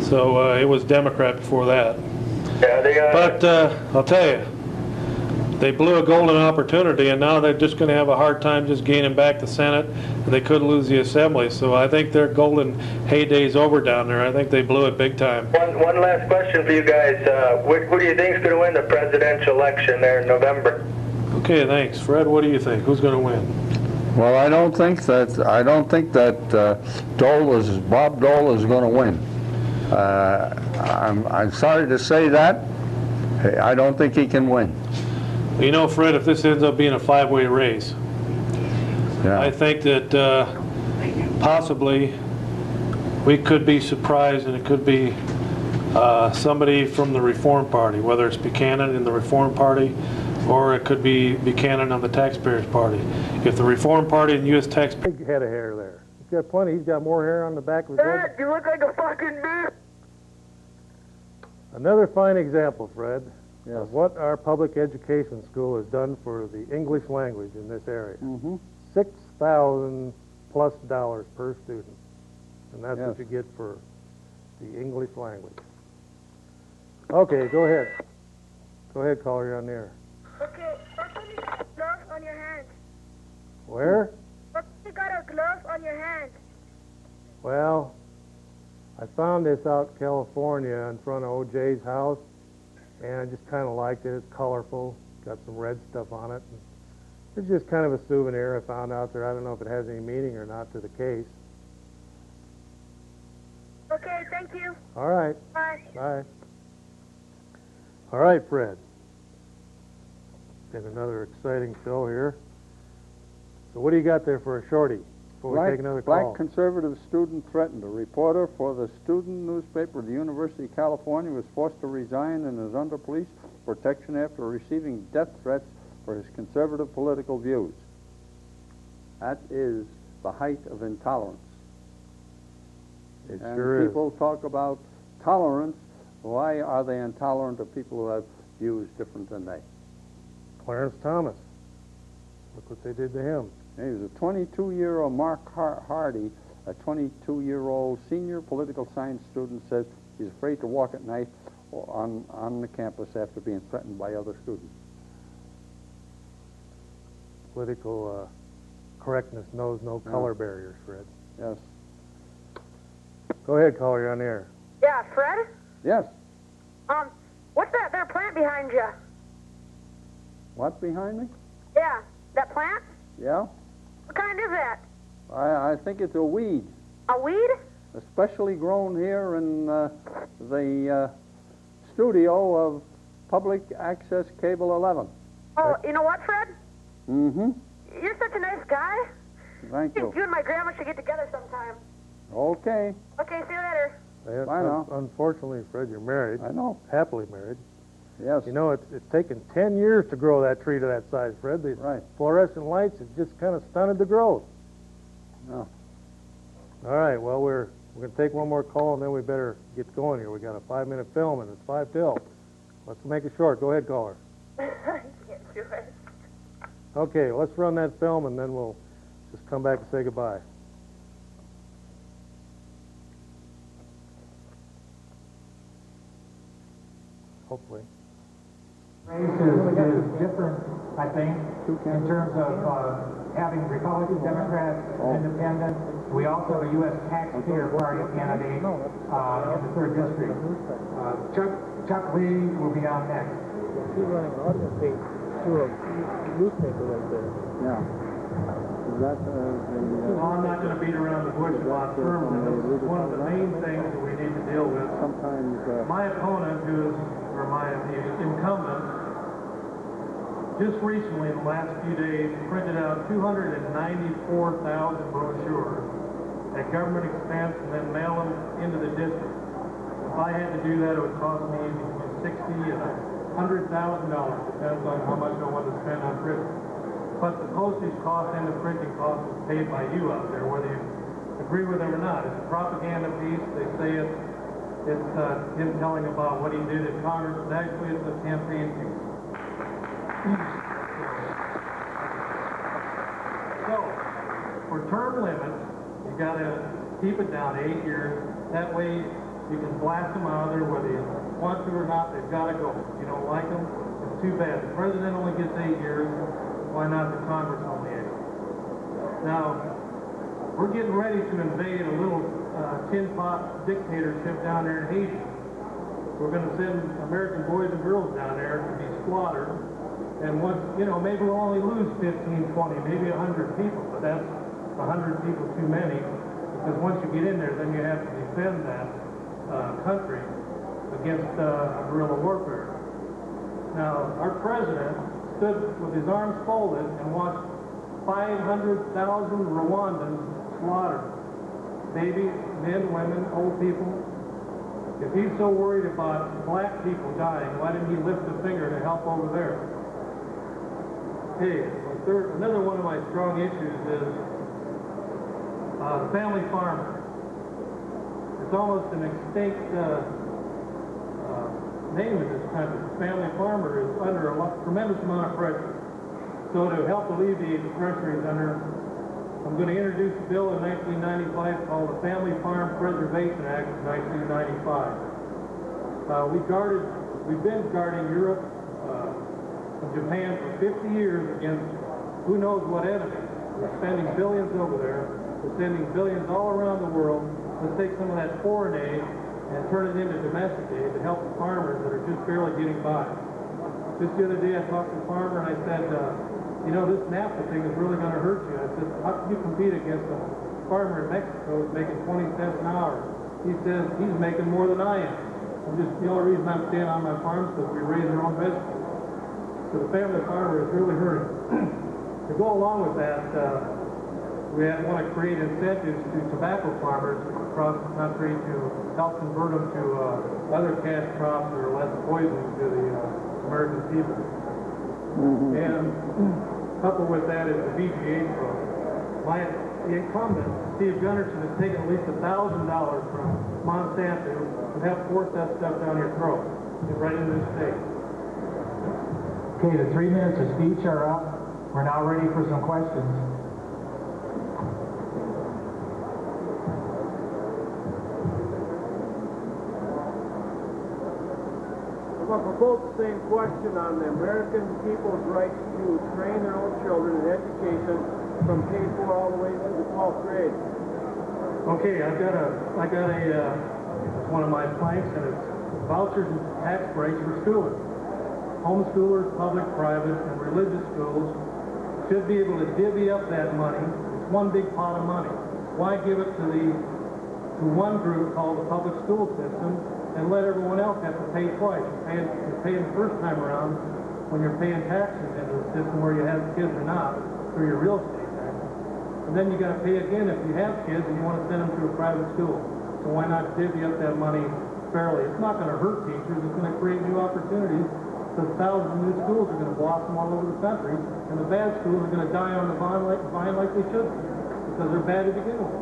Speaker 1: So it was Democrat before that.
Speaker 7: Yeah, they got...
Speaker 1: But I'll tell you, they blew a golden opportunity, and now they're just going to have a hard time just gaining back the Senate, and they could lose the Assembly. So I think their golden heyday's over down there. I think they blew it big time.
Speaker 7: One last question for you guys. Who do you think is going to win the presidential election there in November?
Speaker 1: Okay, thanks. Fred, what do you think? Who's going to win?
Speaker 2: Well, I don't think that Bob Dole is going to win. I'm sorry to say that, Hey, I don't think he can win.
Speaker 1: You know, Fred, if this ends up being a five-way race,
Speaker 2: Yeah.
Speaker 1: I think that possibly we could be surprised, and it could be somebody from the Reform Party, whether it's Buchanan in the Reform Party, or it could be Buchanan on the Taxpayers Party. If the Reform Party and U.S. taxpayers... Big head of hair there. He's got plenty. He's got more hair on the back of his head.
Speaker 4: You look like a fucking bitch.
Speaker 1: Another fine example, Fred, of what our public education school has done for the English language in this area. $6,000+ per student. And that's what you get for the English language. Okay, go ahead. Go ahead, caller, you're on the air.
Speaker 4: Okay, what's when you got a glove on your hand?
Speaker 1: Where?
Speaker 4: What's when you got a glove on your hand?
Speaker 1: Well, I found this out in California in front of OJ's house, and I just kind of liked it. It's colorful, got some red stuff on it. It's just kind of a souvenir I found out there. I don't know if it has any meaning or not to the case.
Speaker 4: Okay, thank you.
Speaker 1: All right.
Speaker 4: Bye.
Speaker 1: Bye. All right, Fred. Got another exciting show here. So what do you got there for a shorty before we take another call?
Speaker 2: Black conservative student threatened. A reporter for the student newspaper of the University of California was forced to resign and is under police protection after receiving death threats for his conservative political views. That is the height of intolerance.
Speaker 1: It
Speaker 2: And
Speaker 1: sure is.
Speaker 2: people talk about tolerance. Why are they intolerant of people who have views different than they?
Speaker 1: Clarence Thomas. Look what they did to him.
Speaker 2: He was a 22-year-old Mark Hardy, a 22-year-old senior political science student, says he's afraid to walk at night on the campus after being threatened by other students.
Speaker 1: Political correctness knows no color barriers, Fred.
Speaker 2: Yes.
Speaker 1: Go ahead, caller, you're on the air.
Speaker 4: Yeah, Fred?
Speaker 2: Yes.
Speaker 4: What's that there plant behind you?
Speaker 2: What behind me?
Speaker 4: Yeah, that plant?
Speaker 2: Yeah.
Speaker 4: What kind is that?
Speaker 2: I think it's a weed,
Speaker 4: A weed?
Speaker 2: especially grown here in the studio of Public Access Cable 11.
Speaker 4: Oh, you know what, Fred?
Speaker 2: Mm-hmm.
Speaker 4: You're such a nice guy.
Speaker 2: Thank you.
Speaker 4: You and my grandma should get together sometime.
Speaker 2: Okay.
Speaker 4: Okay, see you later.
Speaker 2: Bye now.
Speaker 1: Unfortunately, Fred, you're married.
Speaker 2: I know.
Speaker 1: Happily married.
Speaker 2: Yes.
Speaker 1: You know, it's taken 10 years to grow that tree to that size, Fred. The
Speaker 2: Right.
Speaker 1: fluorescent lights have just kind of stunted the growth.
Speaker 2: No.
Speaker 1: All right, well, we're going to take one more call, and then we better get going here. We got a 5-minute film, and it's 5 till. Let's make it short. Go ahead, caller.
Speaker 4: I can't do it.
Speaker 1: Okay, let's run that film, and then we'll just come back and say goodbye. Hopefully.
Speaker 8: Race is different, I think, in terms of having Republicans, Democrats, Independents. We also have a U.S. taxpayer party candidate in the 3rd district. Chuck Lee will be on next.
Speaker 1: She's running an audience page through a newspaper right there.
Speaker 2: Yeah. Is that
Speaker 1: Well, I'm not going to beat around the bush about firmly. This is one of the main things that we need to deal with.
Speaker 2: sometimes
Speaker 1: My opponent, the incumbent, just recently in the last few days printed out 294,000 brochures at government expense and then mail them into the district. If I had to do that, it would cost me between $60,000 and $100,000, depends on how much I want to spend on printing. But the postage cost and the printing cost is paid by you out there, whether you agree with them or not. It's a propaganda piece. They say it's him telling about what he did in Congress, but actually it's a campaign piece. So, for term limits, you got to keep it down to 8 years. That way, you can blast them out of there, whether you want to or not. They've got to go. If you don't like them, it's too bad. The president only gets 8 years. Why not the Congress only 8? Now, we're getting ready to invade a little tin pot dictatorship down there in Haiti. We're going to send American boys and girls down there to be slaughtered. And once, maybe we'll only lose 15, 20, maybe 100 people, but that's 100 people too many. Because once you get in there, then you have to defend that country against guerrilla warfare. Now, our president stood with his arms folded and watched 500,000 Rwandans slaughtered. Babies, men, women, old people. If he's so worried about black people dying, why didn't he lift a finger to help over there? Hey, another one of my strong issues is the family farmer. It's almost an extinct name in this country. The family farmer is under a tremendous amount of pressure. So to help alleviate the pressure he's under, I'm going to introduce a bill in 1995 called the Family Farm Preservation Act of 1995. We've been guarding Europe and Japan for 50 years against who knows what enemies. We're spending billions over there. We're sending billions all around the world. Let's take some of that foreign aid and turn it into domestic aid to help the farmers that are just barely getting by. Just the other day I talked to a farmer and I said, you know, this NAFTA thing is really going to hurt you. I said, how can you compete against a farmer in Mexico who's making 20 cents an hour? He says, he's making more than I am. The only reason I'm staying on my farm is because we raise our own vegetables. So the family farmer is really hurting. To go along with that, we want to create incentives to tobacco farmers across the country to help convert them to other cash crops that are less poisonous to the American people. And coupled with that is the VGA program. The incumbent, Steve Gunderson, has taken at least $1,000 from Monsanto to help force that stuff down your throat, right into the state.
Speaker 8: Okay, the 3 minutes of speech are up. We're now ready for some questions.
Speaker 9: Well, for both the same question on the American people's rights to train their own children in education from K-4 all the way to the 12th grade.
Speaker 1: Okay, I got one of my planks, and it's vouchers and tax breaks for schooling. Homeschoolers, public, private, and religious schools should be able to divvy up that money. It's one big pot of money. Why give it to one group called the public school system and let everyone else have to pay twice? You're paying the first time around when you're paying taxes into the system where you have kids or not through your real estate taxes. And then you got to pay again if you have kids and you want to send them to a private school. So why not divvy up that money fairly? It's not going to hurt teachers. It's going to create new opportunities. Because thousands of new schools are going to blossom all over the country, and the bad schools are going to die on the vine like they should be, because they're bad to begin with.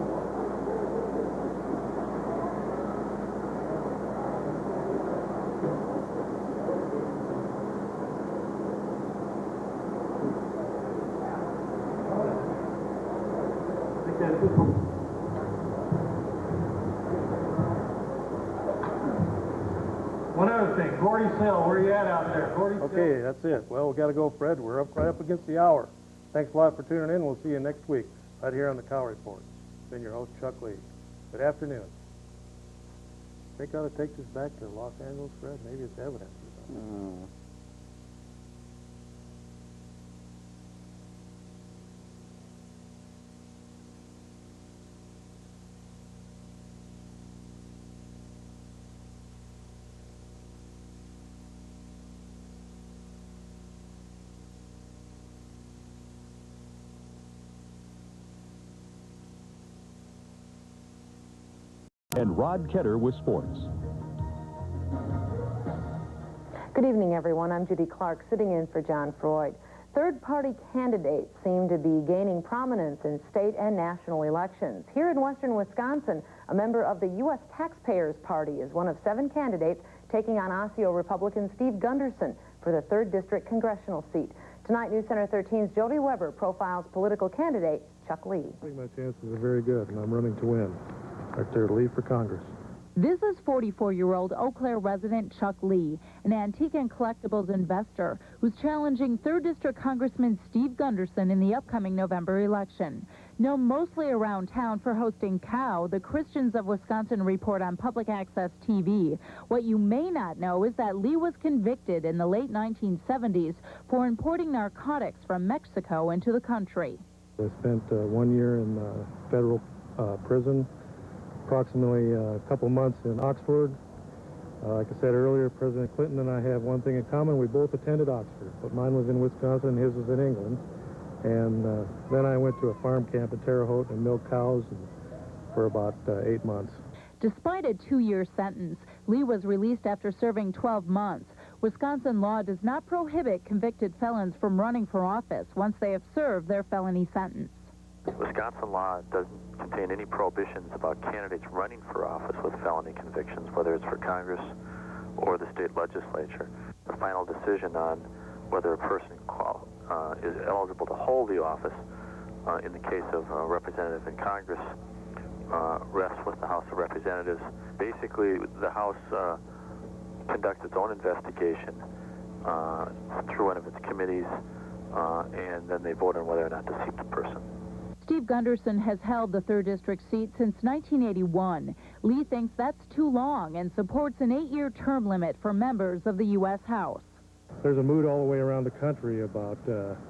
Speaker 1: I think that's it. One other thing, Gordy Sill, where are you at out there? Gordy Sill?
Speaker 10: Okay, that's it. Well, we got to go, Fred. We're right up against the hour. Thanks a lot for tuning in. We'll see you next week right here on the Cow Report. It's been your host, Chuck Lee. Good afternoon. I think I ought to take this back to Los Angeles, Fred. Maybe it's evidence or something.
Speaker 11: And Rod Ketter with sports.
Speaker 12: Good evening, everyone. I'm Judy Clark, sitting in for John Freud. Third-party candidates seem to be gaining prominence in state and national elections. Here in western Wisconsin, a member of the U.S. Taxpayers Party is one of 7 candidates taking on Osseo Republican Steve Gunderson for the 3rd District congressional seat. Tonight, News Center 13's Jody Weber profiles political candidate Chuck Lee.
Speaker 10: I think my chances are very good, and I'm running to win. Right there to lead for Congress.
Speaker 13: This is 44-year-old Eau Claire resident Chuck Lee, an antique and collectibles investor who's challenging 3rd District Congressman Steve Gunderson in the upcoming November election. Known mostly around town for hosting COW, the Christians of Wisconsin report on public access TV. What you may not know is that Lee was convicted in the late 1970s for importing narcotics from Mexico into the country.
Speaker 10: I spent 1 year in federal prison, approximately a couple months in Oxford, Like I said earlier, President Clinton and I have one thing in common. We both attended Oxford, but mine was in Wisconsin and his was in England. And then I went to a farm camp in Terre Haute and milked cows for about 8 months.
Speaker 13: Despite a 2-year sentence, Lee was released after serving 12 months. Wisconsin law does not prohibit convicted felons from running for office once they have served their felony sentence.
Speaker 14: Wisconsin law doesn't contain any prohibitions about candidates running for office with felony convictions, whether it's for Congress or the state legislature. The final decision on whether a person is eligible to hold the office in the case of a representative in Congress rests with the House of Representatives. Basically, the House conducts its own investigation through one of its committees, and then they vote on whether or not to seat the person.
Speaker 13: Steve Gunderson has held the 3rd District seat since 1981. Lee thinks that's too long and supports an 8-year term limit for members of the U.S. House.
Speaker 10: There's a mood all the way around the country about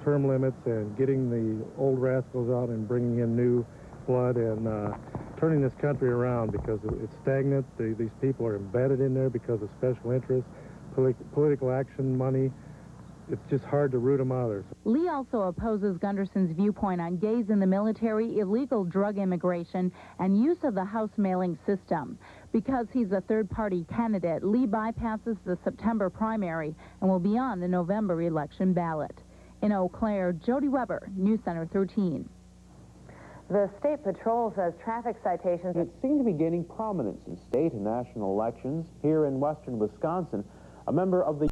Speaker 10: term limits and getting the old rascals out and bringing in new blood and turning this country around, because it's stagnant. These people are embedded in there because of special interests, political action, money. It's just hard to root them out of there.
Speaker 13: Lee also opposes Gunderson's viewpoint on gays in the military, illegal drug immigration, and use of the House mailing system. Because he's a third-party candidate, Lee bypasses the September primary and will be on the November election ballot. In Eau Claire, Jody Weber, News Center 13.
Speaker 12: The State Patrol says traffic citations
Speaker 15: seem to be gaining prominence in state and national elections. Here in western Wisconsin, a member of the